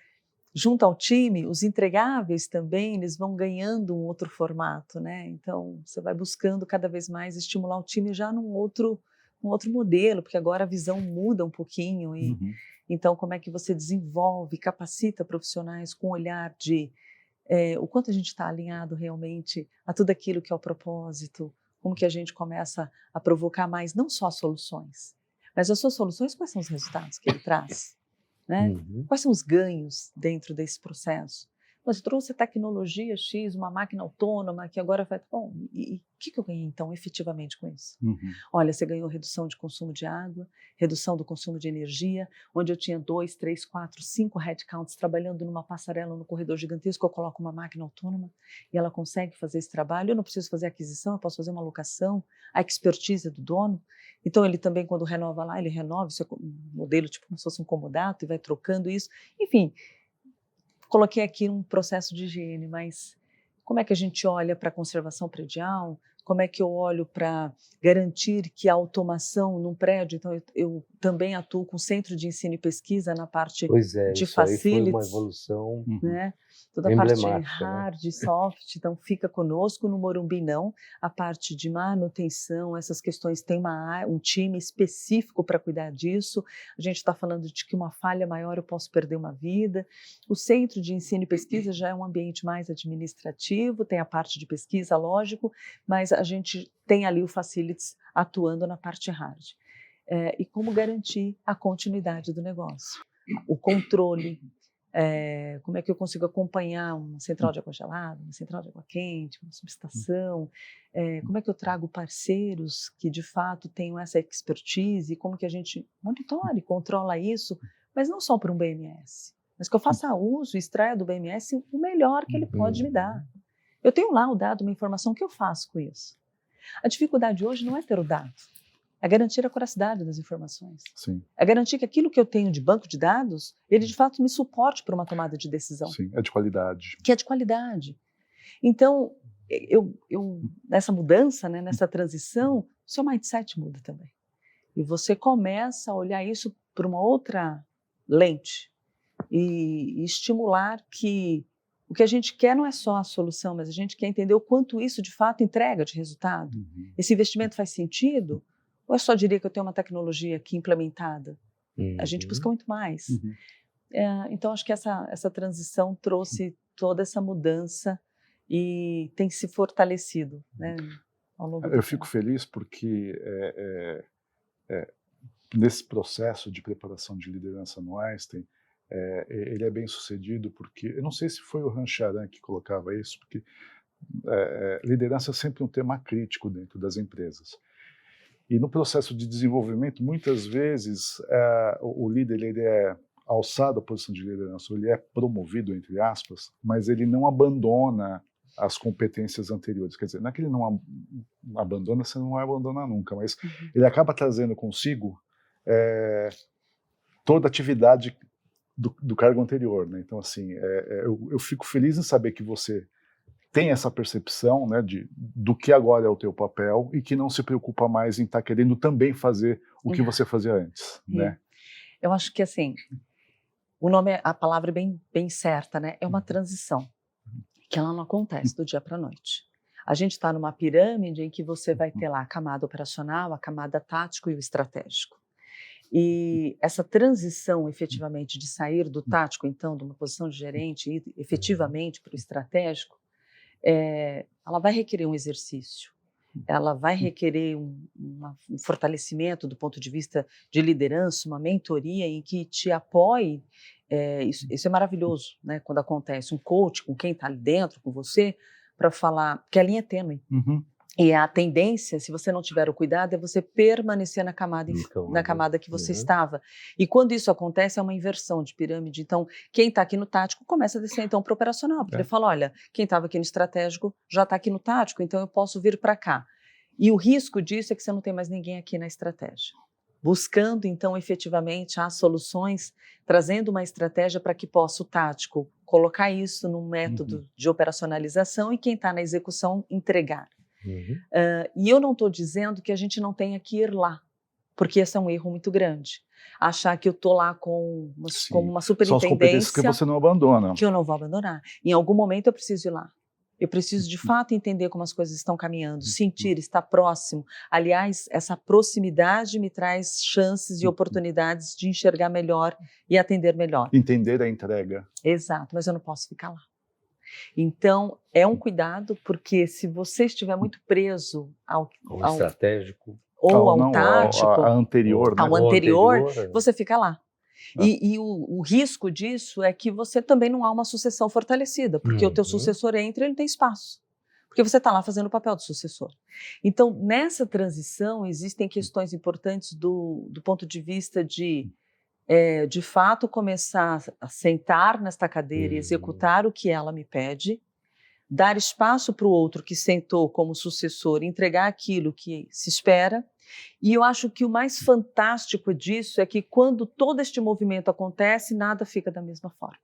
[SPEAKER 3] junto ao time, os entregáveis também, eles vão ganhando um outro formato, né? Então, você vai buscando cada vez mais estimular o time já num outro modelo, porque agora a visão muda um pouquinho. E então, como é que você desenvolve, capacita profissionais com o olhar de o quanto a gente está alinhado realmente a tudo aquilo que é o propósito, como que a gente começa a provocar mais, não só soluções, mas as suas soluções, quais são os resultados que ele traz? Né? Quais são os ganhos dentro desse processo? Você trouxe tecnologia X, uma máquina autônoma que agora vai... Bom, e o que eu ganhei então efetivamente com isso? Olha, você ganhou redução de consumo de água, redução do consumo de energia, onde eu tinha 2, 3, 4, 5 headcounts trabalhando numa passarela no corredor gigantesco, eu coloco uma máquina autônoma e ela consegue fazer esse trabalho. Eu não preciso fazer aquisição, eu posso fazer uma locação, a expertise é do dono. Então ele também, quando renova lá, ele renova, isso é um modelo tipo como se fosse um comodato e vai trocando isso. Enfim, coloquei aqui um processo de higiene, mas como é que a gente olha para a conservação predial? Como é que eu olho para garantir que a automação num prédio? Então, eu também atuo com centro de ensino e pesquisa na parte de
[SPEAKER 2] isso aí foi uma
[SPEAKER 3] facilities,
[SPEAKER 2] evolução
[SPEAKER 3] né? Toda a parte
[SPEAKER 2] emblemática,
[SPEAKER 3] hard, soft, então fica conosco. No Morumbi não, a parte de manutenção, essas questões tem um time específico para cuidar disso. A gente está falando de que uma falha maior eu posso perder uma vida. O centro de ensino e pesquisa já é um ambiente mais administrativo, tem a parte de pesquisa, lógico, mas a gente tem ali o facilities atuando na parte hard. E como garantir a continuidade do negócio. o controle, como é que eu consigo acompanhar uma central de água gelada, uma central de água quente, uma subestação, como é que eu trago parceiros que de fato tenham essa expertise, como que a gente monitora e controla isso, mas não só para um BMS, mas que eu faça uso e extraia do BMS o melhor que ele pode me dar. Eu tenho lá o dado, uma informação, o que eu faço com isso? A dificuldade hoje não é ter o dado, é garantir a veracidade das informações.
[SPEAKER 1] Sim.
[SPEAKER 3] É garantir que aquilo que eu tenho de banco de dados, ele de fato me suporte para uma tomada de decisão.
[SPEAKER 1] Sim, é de qualidade.
[SPEAKER 3] Que é de qualidade. Então, nessa mudança, né, nessa transição, o seu mindset muda também. E você começa a olhar isso por uma outra lente e estimular que o que a gente quer não é só a solução, mas a gente quer entender o quanto isso de fato entrega de resultado. Esse investimento faz sentido? Ou eu só diria que eu tenho uma tecnologia aqui implementada? A gente busca muito mais. Então, acho que essa transição trouxe toda essa mudança e tem se fortalecido, né, ao longo do
[SPEAKER 1] Eu
[SPEAKER 3] tempo.
[SPEAKER 1] fico feliz porque nesse processo de preparação de liderança no Einstein, ele é bem sucedido porque, eu não sei se foi o Rancharan que colocava isso, porque liderança é sempre um tema crítico dentro das empresas. E no processo de desenvolvimento, muitas vezes, o líder ele é alçado à posição de liderança, ele é promovido, entre aspas, mas ele não abandona as competências anteriores. Quer dizer, não é que ele não abandona, você não vai abandonar nunca, mas ele acaba trazendo consigo toda a atividade do cargo anterior, né? Então, assim, eu fico feliz em saber que você tem essa percepção, né, do que agora é o teu papel e que não se preocupa mais em estar querendo também fazer o que você fazia antes, né?
[SPEAKER 3] Eu acho que, assim, o nome, a palavra é bem certa, né? É uma transição, que ela não acontece do dia para a noite. A gente está numa pirâmide em que você vai ter lá a camada operacional, a camada tático e o estratégico. E essa transição, efetivamente, de sair do tático, então, de uma posição de gerente, e ir efetivamente para o estratégico, ela vai requerer um exercício, ela vai requerer um fortalecimento do ponto de vista de liderança, uma mentoria em que te apoie. Isso é maravilhoso, né? Quando acontece um coach com quem está ali dentro, com você, para falar, que a linha é tênue. E a tendência, se você não tiver o cuidado, é você permanecer na camada que você estava. E quando isso acontece, é uma inversão de pirâmide. Então, quem está aqui no tático começa a descer então para o operacional, porque ele fala, olha, quem estava aqui no estratégico já está aqui no tático, então eu posso vir para cá. E o risco disso é que você não tem mais ninguém aqui na estratégia. Buscando, então, efetivamente, as soluções, trazendo uma estratégia para que possa o tático colocar isso num método de operacionalização e quem está na execução entregar. E eu não estou dizendo que a gente não tenha que ir lá, porque esse é um erro muito grande. Achar que eu estou lá como uma superintendência.
[SPEAKER 1] São as competências que você não abandona.
[SPEAKER 3] Que eu não vou abandonar. Em algum momento eu preciso ir lá. Eu preciso de fato entender como as coisas estão caminhando, sentir, estar próximo. Aliás, essa proximidade me traz chances e oportunidades de enxergar melhor e atender melhor.
[SPEAKER 1] Entender a entrega.
[SPEAKER 3] Exato, mas eu não posso ficar lá. Então, é um cuidado, porque se você estiver muito preso ao
[SPEAKER 2] estratégico
[SPEAKER 3] ou ao tático,
[SPEAKER 1] ao anterior, né?
[SPEAKER 3] ao anterior, você fica lá. E o risco disso é que você também não há uma sucessão fortalecida, porque o teu sucessor entra e ele não tem espaço, porque você está lá fazendo o papel do sucessor. Então, nessa transição, existem questões importantes do ponto de vista de fato, começar a sentar nesta cadeira e executar o que ela me pede, dar espaço para o outro que sentou como sucessor, entregar aquilo que se espera. E eu acho que o mais fantástico disso é que quando todo este movimento acontece, nada fica da mesma forma.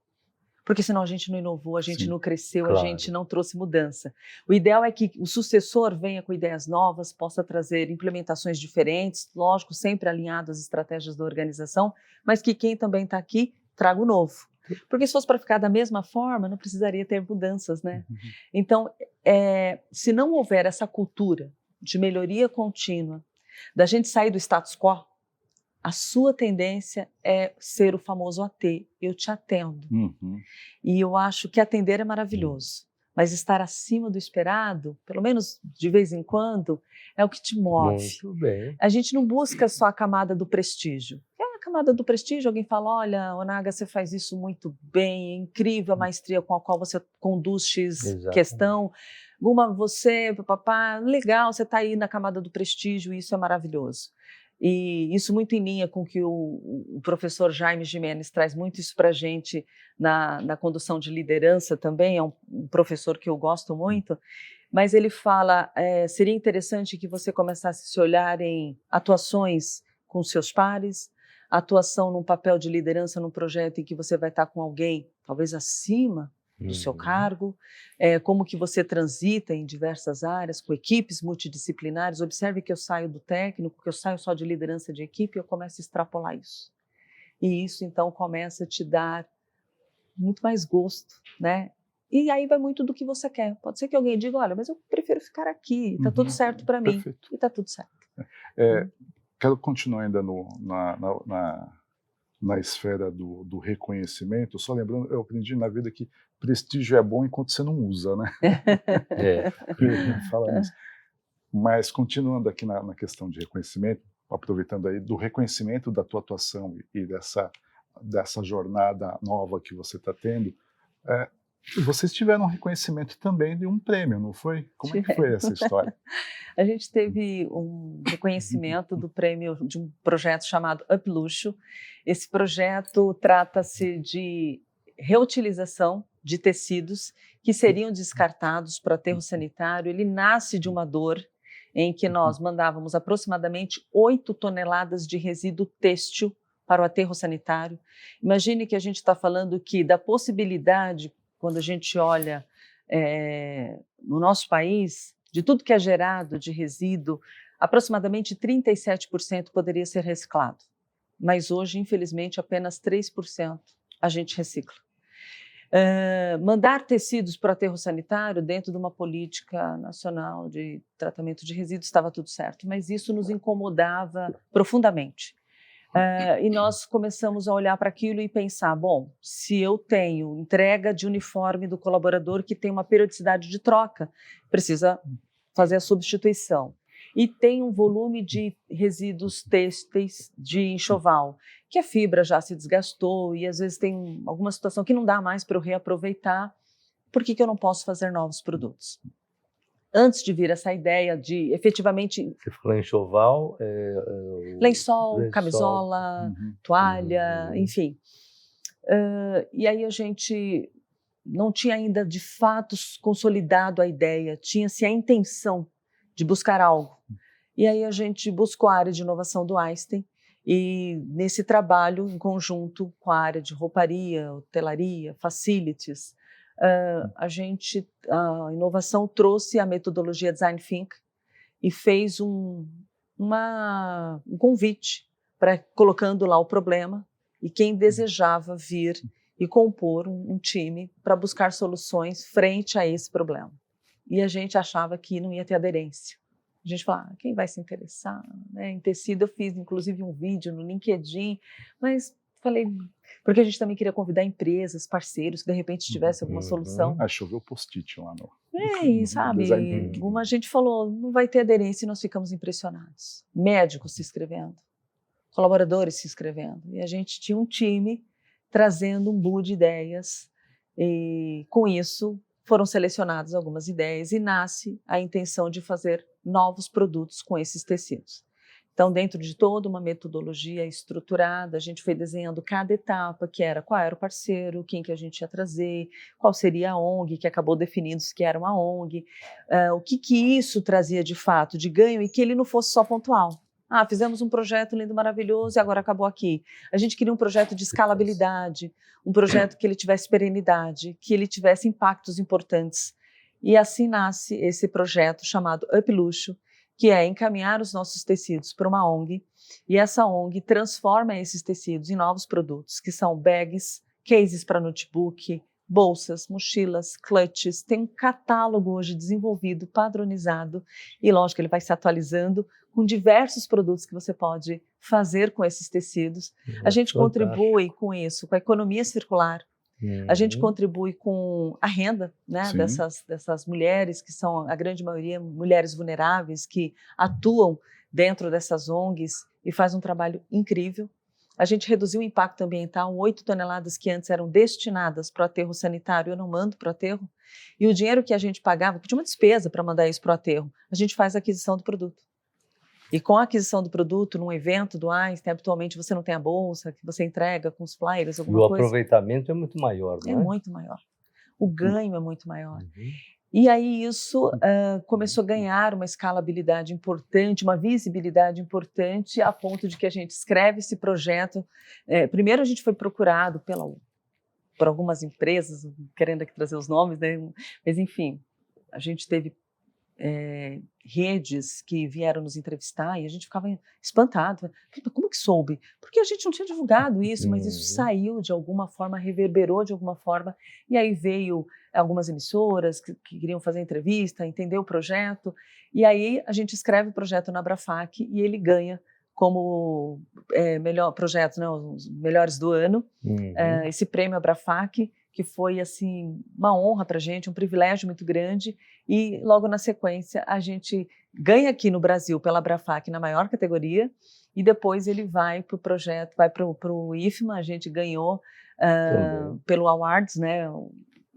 [SPEAKER 3] Porque senão a gente não inovou, a gente não cresceu, a gente não trouxe mudança. O ideal é que o sucessor venha com ideias novas, possa trazer implementações diferentes, lógico, sempre alinhado às estratégias da organização, mas que quem também está aqui traga o novo. Porque se fosse para ficar da mesma forma, não precisaria ter mudanças, né? Então, se não houver essa cultura de melhoria contínua, da gente sair do status quo, a sua tendência é ser o famoso AT, eu te atendo. E eu acho que atender é maravilhoso, mas estar acima do esperado, pelo menos de vez em quando, é o que te move.
[SPEAKER 2] Muito bem.
[SPEAKER 3] A gente não busca só a camada do prestígio, é a camada do prestígio, alguém fala, olha, Onaga, você faz isso muito bem, é incrível a maestria com a qual você conduz X
[SPEAKER 2] Exatamente.
[SPEAKER 3] questão. Guma, você, papá, legal, você está aí na camada do prestígio, isso é maravilhoso. E isso muito em linha com que o professor Jaime Gimenez traz muito isso para a gente na condução de liderança também, é um professor que eu gosto muito, mas ele fala, seria interessante que você começasse a se olhar em atuações com seus pares, atuação num papel de liderança num projeto em que você vai estar com alguém, talvez acima do seu cargo, como que você transita em diversas áreas, com equipes multidisciplinares. Observe que eu saio do técnico, que eu saio só de liderança de equipe, e eu começo a extrapolar isso. E isso, então, começa a te dar muito mais gosto, né? E aí vai muito do que você quer. Pode ser que alguém diga, olha, mas eu prefiro ficar aqui, está tudo certo para mim.
[SPEAKER 1] Perfeito.
[SPEAKER 3] E está tudo certo.
[SPEAKER 1] Quero continuar ainda na esfera do reconhecimento, só lembrando, eu aprendi na vida que prestígio é bom enquanto você não usa, né? Fala isso. Mas continuando aqui na questão de reconhecimento, aproveitando aí do reconhecimento da tua atuação e dessa jornada nova que você está tendo, vocês tiveram um reconhecimento também de um prêmio, não foi? Como é que foi essa história?
[SPEAKER 3] A gente teve um reconhecimento do prêmio de um projeto chamado Up Luxo. Esse projeto trata-se de reutilização de tecidos que seriam descartados para aterro sanitário. Ele nasce de uma dor em que nós mandávamos aproximadamente 8 toneladas de resíduo têxtil para o aterro sanitário. Imagine que a gente está falando que da possibilidade, quando a gente olha no nosso país, de tudo que é gerado de resíduo, aproximadamente 37% poderia ser reciclado. Mas hoje, infelizmente, apenas 3% a gente recicla. Mandar tecidos para o aterro sanitário dentro de uma política nacional de tratamento de resíduos estava tudo certo, mas isso nos incomodava profundamente. E nós começamos a olhar para aquilo e pensar, bom, se eu tenho entrega de uniforme do colaborador que tem uma periodicidade de troca, precisa fazer a substituição. E tem um volume de resíduos têxteis de enxoval, que a fibra já se desgastou e às vezes tem alguma situação que não dá mais para eu reaproveitar, por que eu não posso fazer novos produtos? Antes de vir essa ideia de efetivamente...
[SPEAKER 2] Você falou enxoval?
[SPEAKER 3] Lençol, camisola, toalha, enfim. E aí a gente não tinha ainda de fato consolidado a ideia, tinha-se a intenção de buscar algo. E aí a gente buscou a área de inovação do Einstein e nesse trabalho em conjunto com a área de rouparia, hotelaria, facilities, a inovação trouxe a metodologia Design Think e fez um convite colocando lá o problema e quem desejava vir e compor um time para buscar soluções frente a esse problema. E a gente achava que não ia ter aderência. A gente falava, quem vai se interessar, né? Em tecido eu fiz inclusive um vídeo no LinkedIn, mas falei, porque a gente também queria convidar empresas, parceiros, que de repente tivesse alguma solução.
[SPEAKER 1] Choveu post-it lá no...
[SPEAKER 3] E sabe, a gente falou, não vai ter aderência e nós ficamos impressionados. Médicos se inscrevendo, colaboradores se inscrevendo. E a gente tinha um time trazendo um pool de ideias e com isso foram selecionadas algumas ideias e nasce a intenção de fazer novos produtos com esses tecidos. Então, dentro de toda uma metodologia estruturada, a gente foi desenhando cada etapa, que era qual era o parceiro, quem que a gente ia trazer, qual seria a ONG, que acabou definindo-se que era uma ONG, o que isso trazia de fato de ganho e que ele não fosse só pontual. Fizemos um projeto lindo, maravilhoso e agora acabou aqui. A gente queria um projeto de escalabilidade, um projeto que ele tivesse perenidade, que ele tivesse impactos importantes. E assim nasce esse projeto chamado Up Luxo, que é encaminhar os nossos tecidos para uma ONG, e essa ONG transforma esses tecidos em novos produtos, que são bags, cases para notebook, bolsas, mochilas, clutches. Tem um catálogo hoje desenvolvido, padronizado, e lógico, ele vai se atualizando com diversos produtos que você pode fazer com esses tecidos. A gente contribui com isso, com a economia circular. A gente contribui com a renda, né, dessas mulheres, que são, a grande maioria, mulheres vulneráveis, que atuam dentro dessas ONGs e faz um trabalho incrível. A gente reduziu o impacto ambiental, 8 toneladas que antes eram destinadas para o aterro sanitário, eu não mando para o aterro, e o dinheiro que a gente pagava, que tinha uma despesa para mandar isso para o aterro, a gente faz a aquisição do produto. E com a aquisição do produto, num evento do Einstein, habitualmente você não tem a bolsa, que você entrega com os flyers,
[SPEAKER 2] E
[SPEAKER 3] alguma
[SPEAKER 2] o
[SPEAKER 3] coisa.
[SPEAKER 2] aproveitamento é muito maior, não
[SPEAKER 3] É
[SPEAKER 2] é?
[SPEAKER 3] muito maior. O ganho é muito maior.
[SPEAKER 2] Uhum.
[SPEAKER 3] E aí isso começou a ganhar uma escalabilidade importante, uma visibilidade importante, a ponto de que a gente escreve esse projeto. Primeiro a gente foi procurado por algumas empresas, querendo aqui trazer os nomes, né? Mas enfim, a gente teve redes que vieram nos entrevistar e a gente ficava espantado. Como que soube? Porque a gente não tinha divulgado isso, mas isso saiu de alguma forma, reverberou de alguma forma, e aí veio algumas emissoras que queriam fazer entrevista, entender o projeto, e aí a gente escreve o projeto na Abrafac e ele ganha como melhor projeto, né, os melhores do ano, esse prêmio Abrafac, que foi assim uma honra para a gente, um privilégio muito grande, e logo na sequência a gente ganha aqui no Brasil pela Abrafac na maior categoria, e depois ele vai para o projeto, vai para o IFMA, a gente ganhou pelo Awards, né, o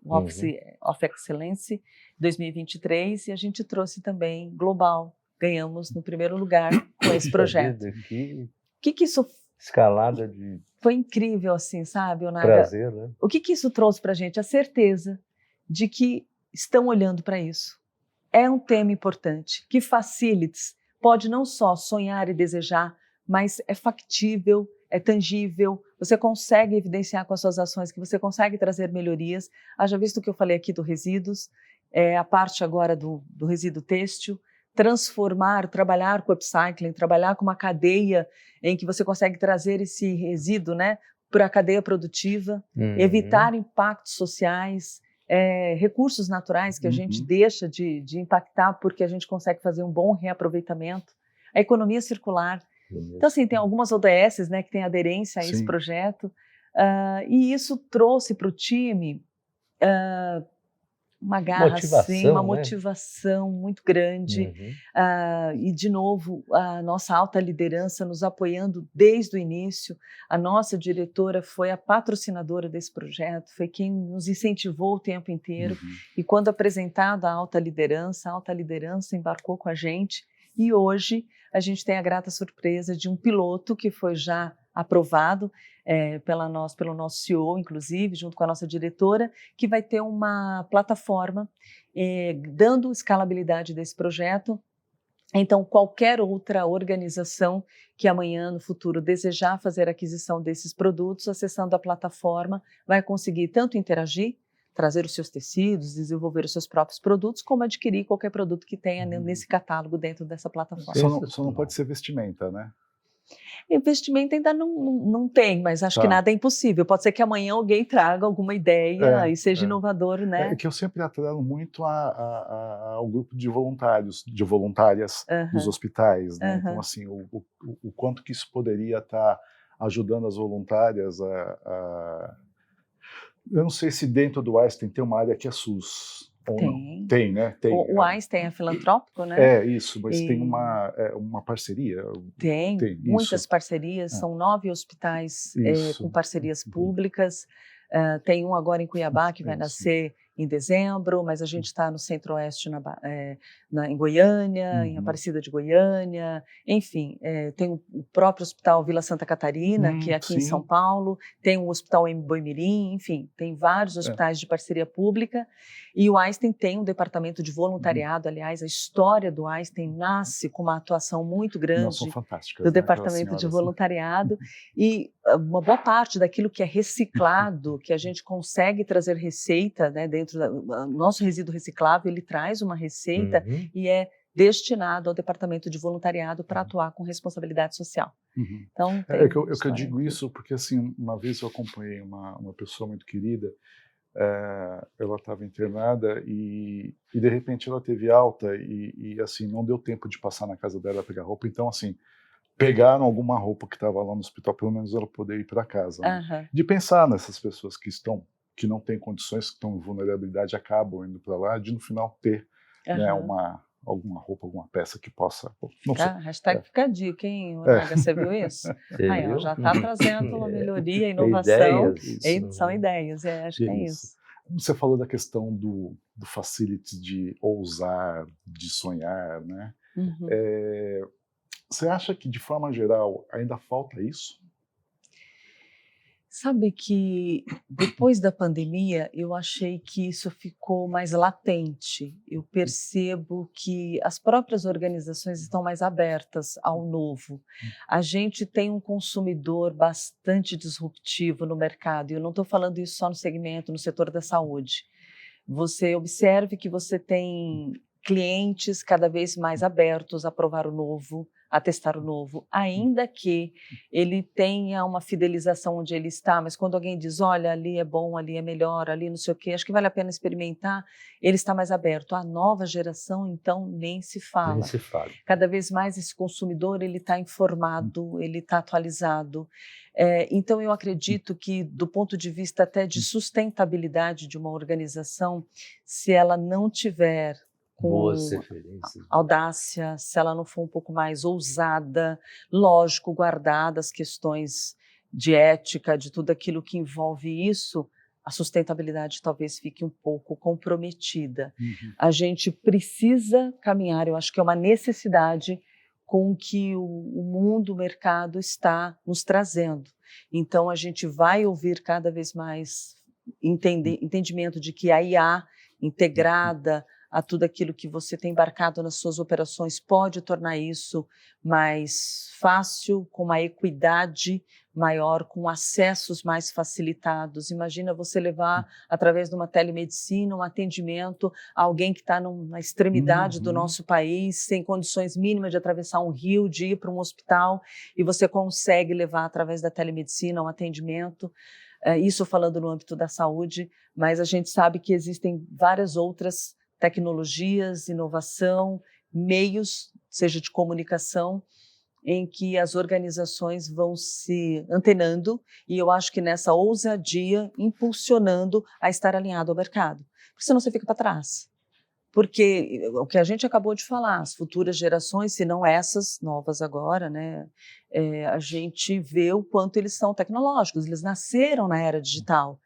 [SPEAKER 3] Office of Excellence 2023, e a gente trouxe também global, ganhamos no primeiro lugar com esse projeto. Que isso
[SPEAKER 2] escalada de
[SPEAKER 3] foi incrível, assim, sabe, Onaga?
[SPEAKER 2] prazer, né?
[SPEAKER 3] O que isso trouxe para a gente? A certeza de que estão olhando para isso. É um tema importante, que facilities pode não só sonhar e desejar, mas é factível, é tangível, você consegue evidenciar com as suas ações que você consegue trazer melhorias. Haja visto o que eu falei aqui do resíduos, a parte agora do resíduo têxtil, transformar, trabalhar com upcycling, trabalhar com uma cadeia em que você consegue trazer esse resíduo, né, para a cadeia produtiva, evitar impactos sociais, recursos naturais que a gente deixa de impactar porque a gente consegue fazer um bom reaproveitamento, a economia circular. Então, assim, tem algumas ODSs, né, que têm aderência a esse projeto, e isso trouxe para o time uma garra, assim, uma motivação muito grande, e de novo a nossa alta liderança nos apoiando desde o início. A nossa diretora foi a patrocinadora desse projeto, foi quem nos incentivou o tempo inteiro, e quando apresentado a alta liderança embarcou com a gente, e hoje a gente tem a grata surpresa de um piloto que foi já aprovado pelo nosso CEO, inclusive, junto com a nossa diretora, que vai ter uma plataforma dando escalabilidade desse projeto. Então, qualquer outra organização que amanhã, no futuro, desejar fazer aquisição desses produtos, acessando a plataforma, vai conseguir tanto interagir, trazer os seus tecidos, desenvolver os seus próprios produtos, como adquirir qualquer produto que tenha nesse catálogo dentro dessa plataforma.
[SPEAKER 1] Só não pode ser vestimenta, né?
[SPEAKER 3] Investimento ainda não tem, mas acho que nada é impossível. Pode ser que amanhã alguém traga alguma ideia e seja inovador, né?
[SPEAKER 1] É que eu sempre atrelo muito ao grupo de voluntários, de voluntárias dos hospitais, né? Então, assim, o quanto que isso poderia estar ajudando as voluntárias Eu não sei se dentro do Einstein tem uma área que é SUS. Tem, né? Tem.
[SPEAKER 3] O Einstein é filantrópico, né?
[SPEAKER 1] Isso, mas tem uma parceria.
[SPEAKER 3] Tem muitas parcerias, são 9 hospitais com parcerias públicas, tem um agora em Cuiabá que vai nascer em dezembro, mas a gente está no Centro-Oeste, em Goiânia, em Aparecida de Goiânia, enfim, tem o próprio Hospital Vila Santa Catarina, que é aqui em São Paulo, tem o Hospital em Boimirim, enfim, tem vários hospitais de parceria pública, e o Einstein tem um departamento de voluntariado, aliás, a história do Einstein nasce com uma atuação muito grande do departamento de voluntariado, e uma boa parte daquilo que é reciclado, que a gente consegue trazer receita, né, dentro do nosso resíduo reciclável, ele traz uma receita e é destinado ao departamento de voluntariado para atuar com responsabilidade social. Então,
[SPEAKER 1] eu digo isso porque, assim, uma vez eu acompanhei uma pessoa muito querida, ela estava internada e de repente ela teve alta e assim, não deu tempo de passar na casa dela pegar roupa, então, assim, pegaram alguma roupa que estava lá no hospital, pelo menos ela poder ir para casa. Né? De pensar nessas pessoas que não têm condições, que estão em vulnerabilidade, acabam indo para lá, de no final ter né, alguma roupa, alguma peça que possa... Não sei.
[SPEAKER 3] Hashtag fica a dica, hein, Oraga, você viu isso? Aí, ó, já está trazendo uma melhoria, inovação.
[SPEAKER 2] Ideias,
[SPEAKER 3] São ideias, acho que é isso.
[SPEAKER 1] Você falou da questão do facility, de ousar, de sonhar, né?
[SPEAKER 3] Uhum.
[SPEAKER 1] Você acha que, de forma geral, ainda falta isso?
[SPEAKER 3] Sabe que depois da pandemia eu achei que isso ficou mais latente. Eu percebo que as próprias organizações estão mais abertas ao novo. A gente tem um consumidor bastante disruptivo no mercado, e eu não estou falando isso só no segmento, no setor da saúde. Você observe que você tem clientes cada vez mais abertos a provar o novo, a testar o novo, ainda que ele tenha uma fidelização onde ele está, mas quando alguém diz, olha, ali é bom, ali é melhor, ali não sei o quê, acho que vale a pena experimentar, ele está mais aberto. A nova geração, então, nem se fala.
[SPEAKER 2] Nem se fala.
[SPEAKER 3] Cada vez mais esse consumidor, ele está informado, ele está atualizado. Então, eu acredito que, do ponto de vista até de sustentabilidade de uma organização, se ela não tiver com
[SPEAKER 2] boas referências,
[SPEAKER 3] audácia, se ela não for um pouco mais ousada, lógico, guardada as questões de ética, de tudo aquilo que envolve isso, a sustentabilidade talvez fique um pouco comprometida.
[SPEAKER 1] Uhum.
[SPEAKER 3] A gente precisa caminhar, eu acho que é uma necessidade com que o mundo, o mercado está nos trazendo. Então, a gente vai ouvir cada vez mais entendimento de que a IA integrada a tudo aquilo que você tem embarcado nas suas operações pode tornar isso mais fácil, com uma equidade maior, com acessos mais facilitados. Imagina você levar, através de uma telemedicina, um atendimento a alguém que está na extremidade do nosso país, sem condições mínimas de atravessar um rio, de ir para um hospital, e você consegue levar, através da telemedicina, um atendimento. Isso falando no âmbito da saúde, mas a gente sabe que existem várias outras tecnologias, inovação, meios, seja de comunicação, em que as organizações vão se antenando, e eu acho que nessa ousadia, impulsionando a estar alinhado ao mercado, porque senão você fica para trás. Porque o que a gente acabou de falar, as futuras gerações, se não essas novas agora, né, a gente vê o quanto eles são tecnológicos, eles nasceram na era digital.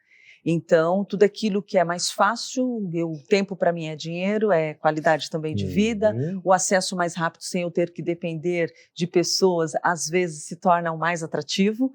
[SPEAKER 3] Então, tudo aquilo que é mais fácil, o tempo para mim é dinheiro, é qualidade também de vida, o acesso mais rápido sem eu ter que depender de pessoas, às vezes se torna o mais atrativo.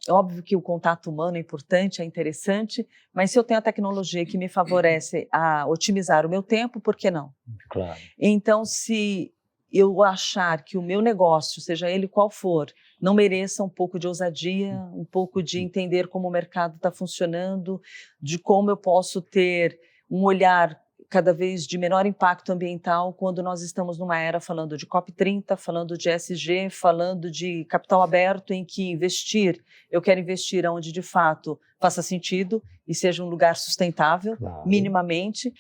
[SPEAKER 3] Óbvio que o contato humano é importante, é interessante, mas se eu tenho a tecnologia que me favorece a otimizar o meu tempo, por que não?
[SPEAKER 2] Claro.
[SPEAKER 3] Então, se eu achar que o meu negócio, seja ele qual for, não mereça um pouco de ousadia, um pouco de entender como o mercado está funcionando, de como eu posso ter um olhar cada vez de menor impacto ambiental quando nós estamos numa era falando de COP30, falando de ESG, falando de capital aberto, em que eu quero investir onde de fato faça sentido e seja um lugar sustentável,
[SPEAKER 2] Claro.
[SPEAKER 3] minimamente,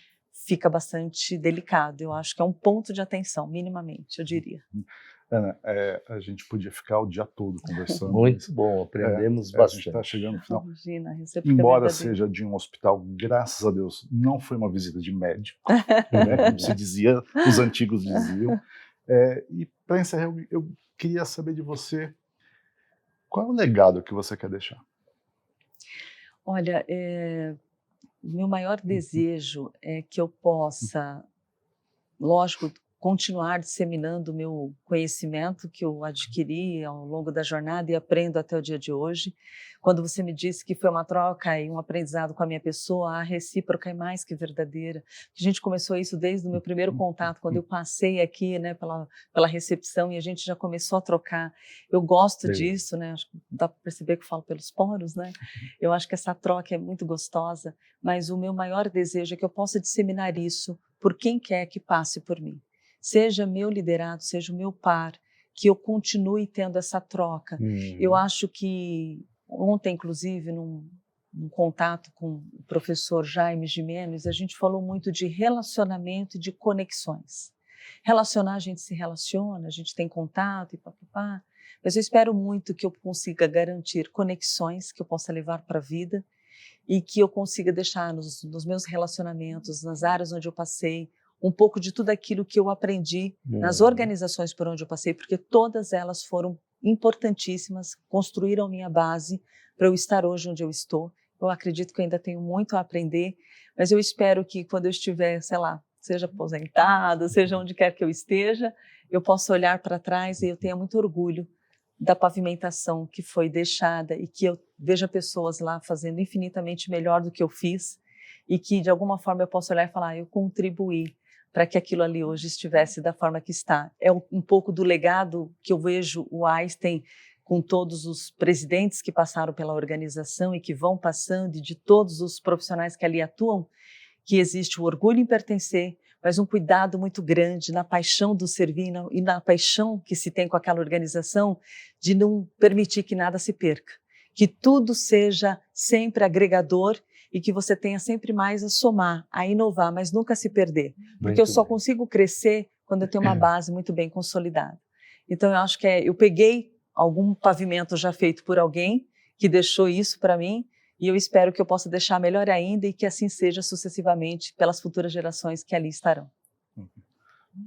[SPEAKER 3] fica bastante delicado. Eu acho que é um ponto de atenção, minimamente, eu diria.
[SPEAKER 1] Ana, a gente podia ficar o dia todo conversando.
[SPEAKER 2] Muito bom, aprendemos
[SPEAKER 1] A
[SPEAKER 2] bastante.
[SPEAKER 1] gente está chegando no final.
[SPEAKER 3] Imagina, a recíproca
[SPEAKER 1] Embora
[SPEAKER 3] verdadeira.
[SPEAKER 1] seja de um hospital, graças a Deus, não foi uma visita de médico, né, como se dizia, os antigos diziam. E para encerrar, eu queria saber de você, qual é o legado que você quer deixar?
[SPEAKER 3] Olha, meu maior desejo é que eu possa, lógico, continuar disseminando o meu conhecimento que eu adquiri ao longo da jornada e aprendo até o dia de hoje. Quando você me disse que foi uma troca e um aprendizado com a minha pessoa, a recíproca é mais que verdadeira. A gente começou isso desde o meu primeiro contato, quando eu passei aqui, né, pela recepção, e a gente já começou a trocar. Eu gosto disso, né? Acho que dá para perceber que eu falo pelos poros, né? Eu acho que essa troca é muito gostosa, mas o meu maior desejo é que eu possa disseminar isso por quem quer que passe por mim. Seja meu liderado, seja o meu par, que eu continue tendo essa troca. Eu acho que ontem, inclusive, num contato com o professor Jaime Gimenez, a gente falou muito de relacionamento e de conexões. Relacionar, a gente se relaciona, a gente tem contato e papapá, mas eu espero muito que eu consiga garantir conexões que eu possa levar para a vida e que eu consiga deixar nos meus relacionamentos, nas áreas onde eu passei, um pouco de tudo aquilo que eu aprendi nas organizações por onde eu passei, porque todas elas foram importantíssimas, construíram minha base para eu estar hoje onde eu estou. Eu acredito que eu ainda tenho muito a aprender, mas eu espero que quando eu estiver, sei lá, seja aposentado, seja onde quer que eu esteja, eu possa olhar para trás e eu tenha muito orgulho da pavimentação que foi deixada e que eu veja pessoas lá fazendo infinitamente melhor do que eu fiz e que de alguma forma eu possa olhar e falar, eu contribuí para que aquilo ali hoje estivesse da forma que está. É um pouco do legado que eu vejo o Einstein com todos os presidentes que passaram pela organização e que vão passando, e de todos os profissionais que ali atuam, que existe o orgulho em pertencer, mas um cuidado muito grande na paixão do servir e na paixão que se tem com aquela organização de não permitir que nada se perca, que tudo seja sempre agregador e que você tenha sempre mais a somar, a inovar, mas nunca se perder, porque eu só consigo crescer quando eu tenho uma base muito bem consolidada. Então eu acho que eu peguei algum pavimento já feito por alguém que deixou isso para mim, e eu espero que eu possa deixar melhor ainda e que assim seja sucessivamente pelas futuras gerações que ali estarão.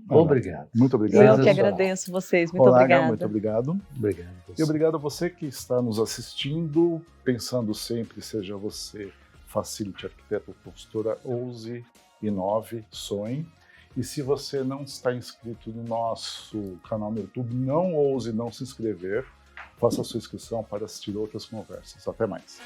[SPEAKER 2] Obrigado.
[SPEAKER 1] Muito obrigado.
[SPEAKER 3] Eu que agradeço vocês. Muito
[SPEAKER 1] Olá,
[SPEAKER 3] obrigada.
[SPEAKER 1] muito obrigado.
[SPEAKER 2] Obrigado.
[SPEAKER 1] E obrigado a você que está nos assistindo, pensando sempre, seja você Facility, arquiteto, consultora, ouse, inove, sonhe. E se você não está inscrito no nosso canal no YouTube, não ouse não se inscrever. Faça a sua inscrição para assistir outras conversas. Até mais.